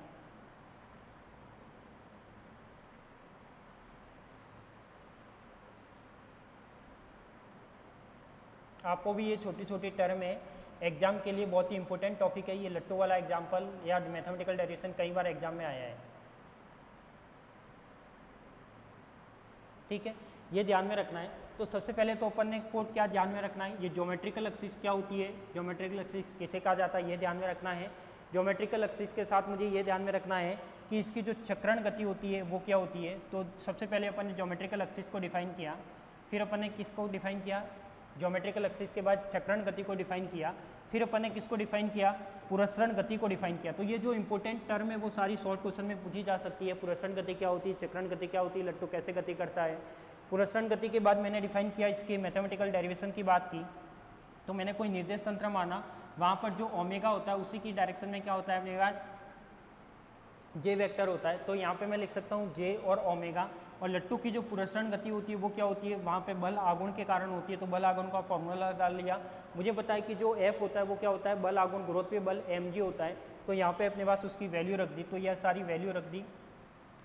आपको भी ये छोटी छोटी टर्म है, एग्जाम के लिए बहुत ही इंपॉर्टेंट टॉपिक है ये। लट्टू वाला एग्जाम्पल या मैथमेटिकल डेरिवेशन कई बार एग्जाम में आया है, ठीक है, ये ध्यान में रखना है। तो सबसे पहले तो अपन ने को क्या ध्यान में रखना है, ये ज्योमेट्रिकल एक्सिस क्या होती है, ज्योमेट्रिकल एक्सिस किसे कहा जाता है, ये ध्यान में रखना है। ज्योमेट्रिकल एक्सिस के साथ मुझे ये ध्यान में रखना है कि इसकी जो चक्रण गति होती है वो क्या होती है। तो सबसे पहले अपन ने ज्योमेट्रिकल एक्सिस को डिफाइन किया, फिर अपन ने किसको डिफाइन किया, ज्योमेट्रिकल एक्सिस के बाद चक्रण गति को डिफाइन किया, फिर अपन ने किसको डिफाइन किया, पुरस्रण गति को डिफाइन किया। तो ये जो इंपॉर्टेंट टर्म है वो सारी शॉर्ट क्वेश्चन में पूछी जा सकती है। पुरस्रण गति क्या होती है, चक्रण गति क्या होती है, लट्टू कैसे गति करता है। पुरस्रण गति के बाद मैंने डिफाइन किया, इसकी मैथमेटिकल डेरिवेशन की बात की, तो मैंने कोई निर्देश तंत्र माना, वहाँ पर जो ओमेगा होता है उसी की डायरेक्शन में क्या होता है अपने पास जे वेक्टर होता है। तो यहाँ पे मैं लिख सकता हूँ जे और ओमेगा, और लट्टू की जो पुरस्रण गति होती है वो क्या होती है, वहाँ पे बल आगुण के कारण होती है। तो बल आगुण का फॉर्मूला डाल लिया। मुझे पता है कि जो एफ होता है वो क्या होता है, बल आगुण गुरुत्व पे बल mg होता है। तो यहाँ पे अपने पास उसकी वैल्यू रख दी, तो यह सारी वैल्यू रख दी।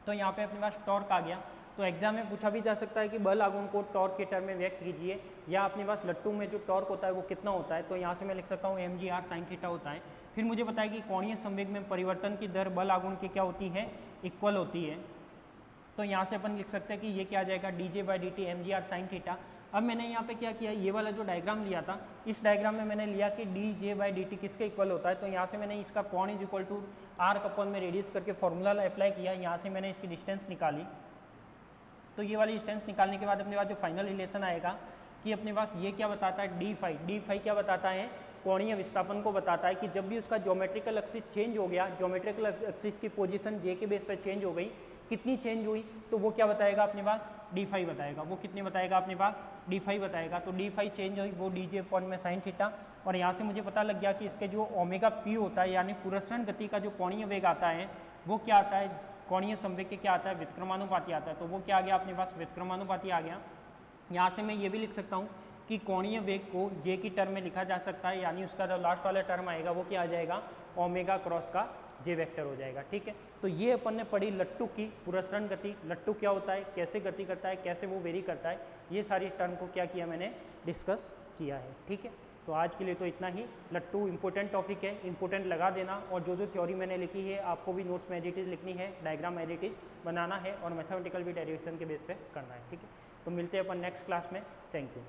तो यहाँ पे अपने पास टॉर्क आ गया। तो एग्जाम में पूछा भी जा सकता है कि बल आगुण को टॉर्क के टर्म में व्यक्त कीजिए, या अपने पास लट्टू में जो टॉर्क होता है वो कितना होता है। तो यहाँ से मैं लिख सकता हूँ mg r sin थीटा होता है। फिर मुझे पता है कि कोणीय संवेग में परिवर्तन की दर बल आगुण की क्या होती है, इक्वल होती है। तो यहाँ से अपन लिख सकते हैं कि ये क्या आ जाएगा, dj/dt mg r sin theta. अब मैंने यहाँ पे क्या किया, ये वाला जो डायग्राम लिया था, इस डायग्राम में मैंने लिया कि dj/dt किसके इक्वल होता है। तो यहाँ से मैंने इसका कोण is equal to arc upon में रेडियस करके फॉर्मूला अप्लाई किया। यहाँ से मैंने इसकी डिस्टेंस निकाली। तो ये वाली डिस्टेंस निकालने के बाद अपने पास जो फाइनल रिलेशन आएगा कि अपने पास ये क्या बताता है, डी फाई क्या बताता है, कोणीय विस्थापन को बताता है कि जब भी उसका ज्योमेट्रिकल एक्सिस चेंज हो गया, ज्योमेट्रिकल एक्सिस की पोजीशन जे के बेस पर चेंज हो गई, कितनी चेंज हुई, तो वो क्या बताएगा अपने पास, डी फाई बताएगा। वो कितने बताएगा अपने पास, डी फाई बताएगा। तो डी फाई चेंज हुई वो डीजे अपॉन में साइन थीटा। और यहाँ से मुझे पता लग गया कि इसके जो ओमेगा पी होता है, यानी पुरस्रण गति का जो कोणीय वेग आता है वो क्या आता है, कोणीय संवेग के क्या आता है, व्युत्क्रमानुपाती आता है। तो वो क्या आ गया अपने पास, व्युत्क्रमानुपाती आ गया। यहाँ से मैं ये भी लिख सकता हूँ कि कोणीय वेग को जे की टर्म में लिखा जा सकता है, यानी उसका जो लास्ट वाला टर्म आएगा वो क्या आ जाएगा, ओमेगा क्रॉस का जे वेक्टर हो जाएगा। ठीक है, तो ये अपन ने पढ़ी लट्टू की पुरस्रण गति, लट्टू क्या होता है, कैसे गति करता है, कैसे वो वेरी करता है, ये सारी टर्म को क्या किया मैंने डिस्कस किया है। ठीक है, तो आज के लिए तो इतना ही। लट्टू इंपॉर्टेंट टॉपिक है, इंपॉर्टेंट लगा देना। और जो जो थ्योरी मैंने लिखी है आपको भी नोट्स में एडिटेज लिखनी है, डायग्राम एडिटेज बनाना है, और मैथमेटिकल भी डेरिवेशन के बेस पे करना है। ठीक है, तो मिलते हैं अपन नेक्स्ट क्लास में। Thank you.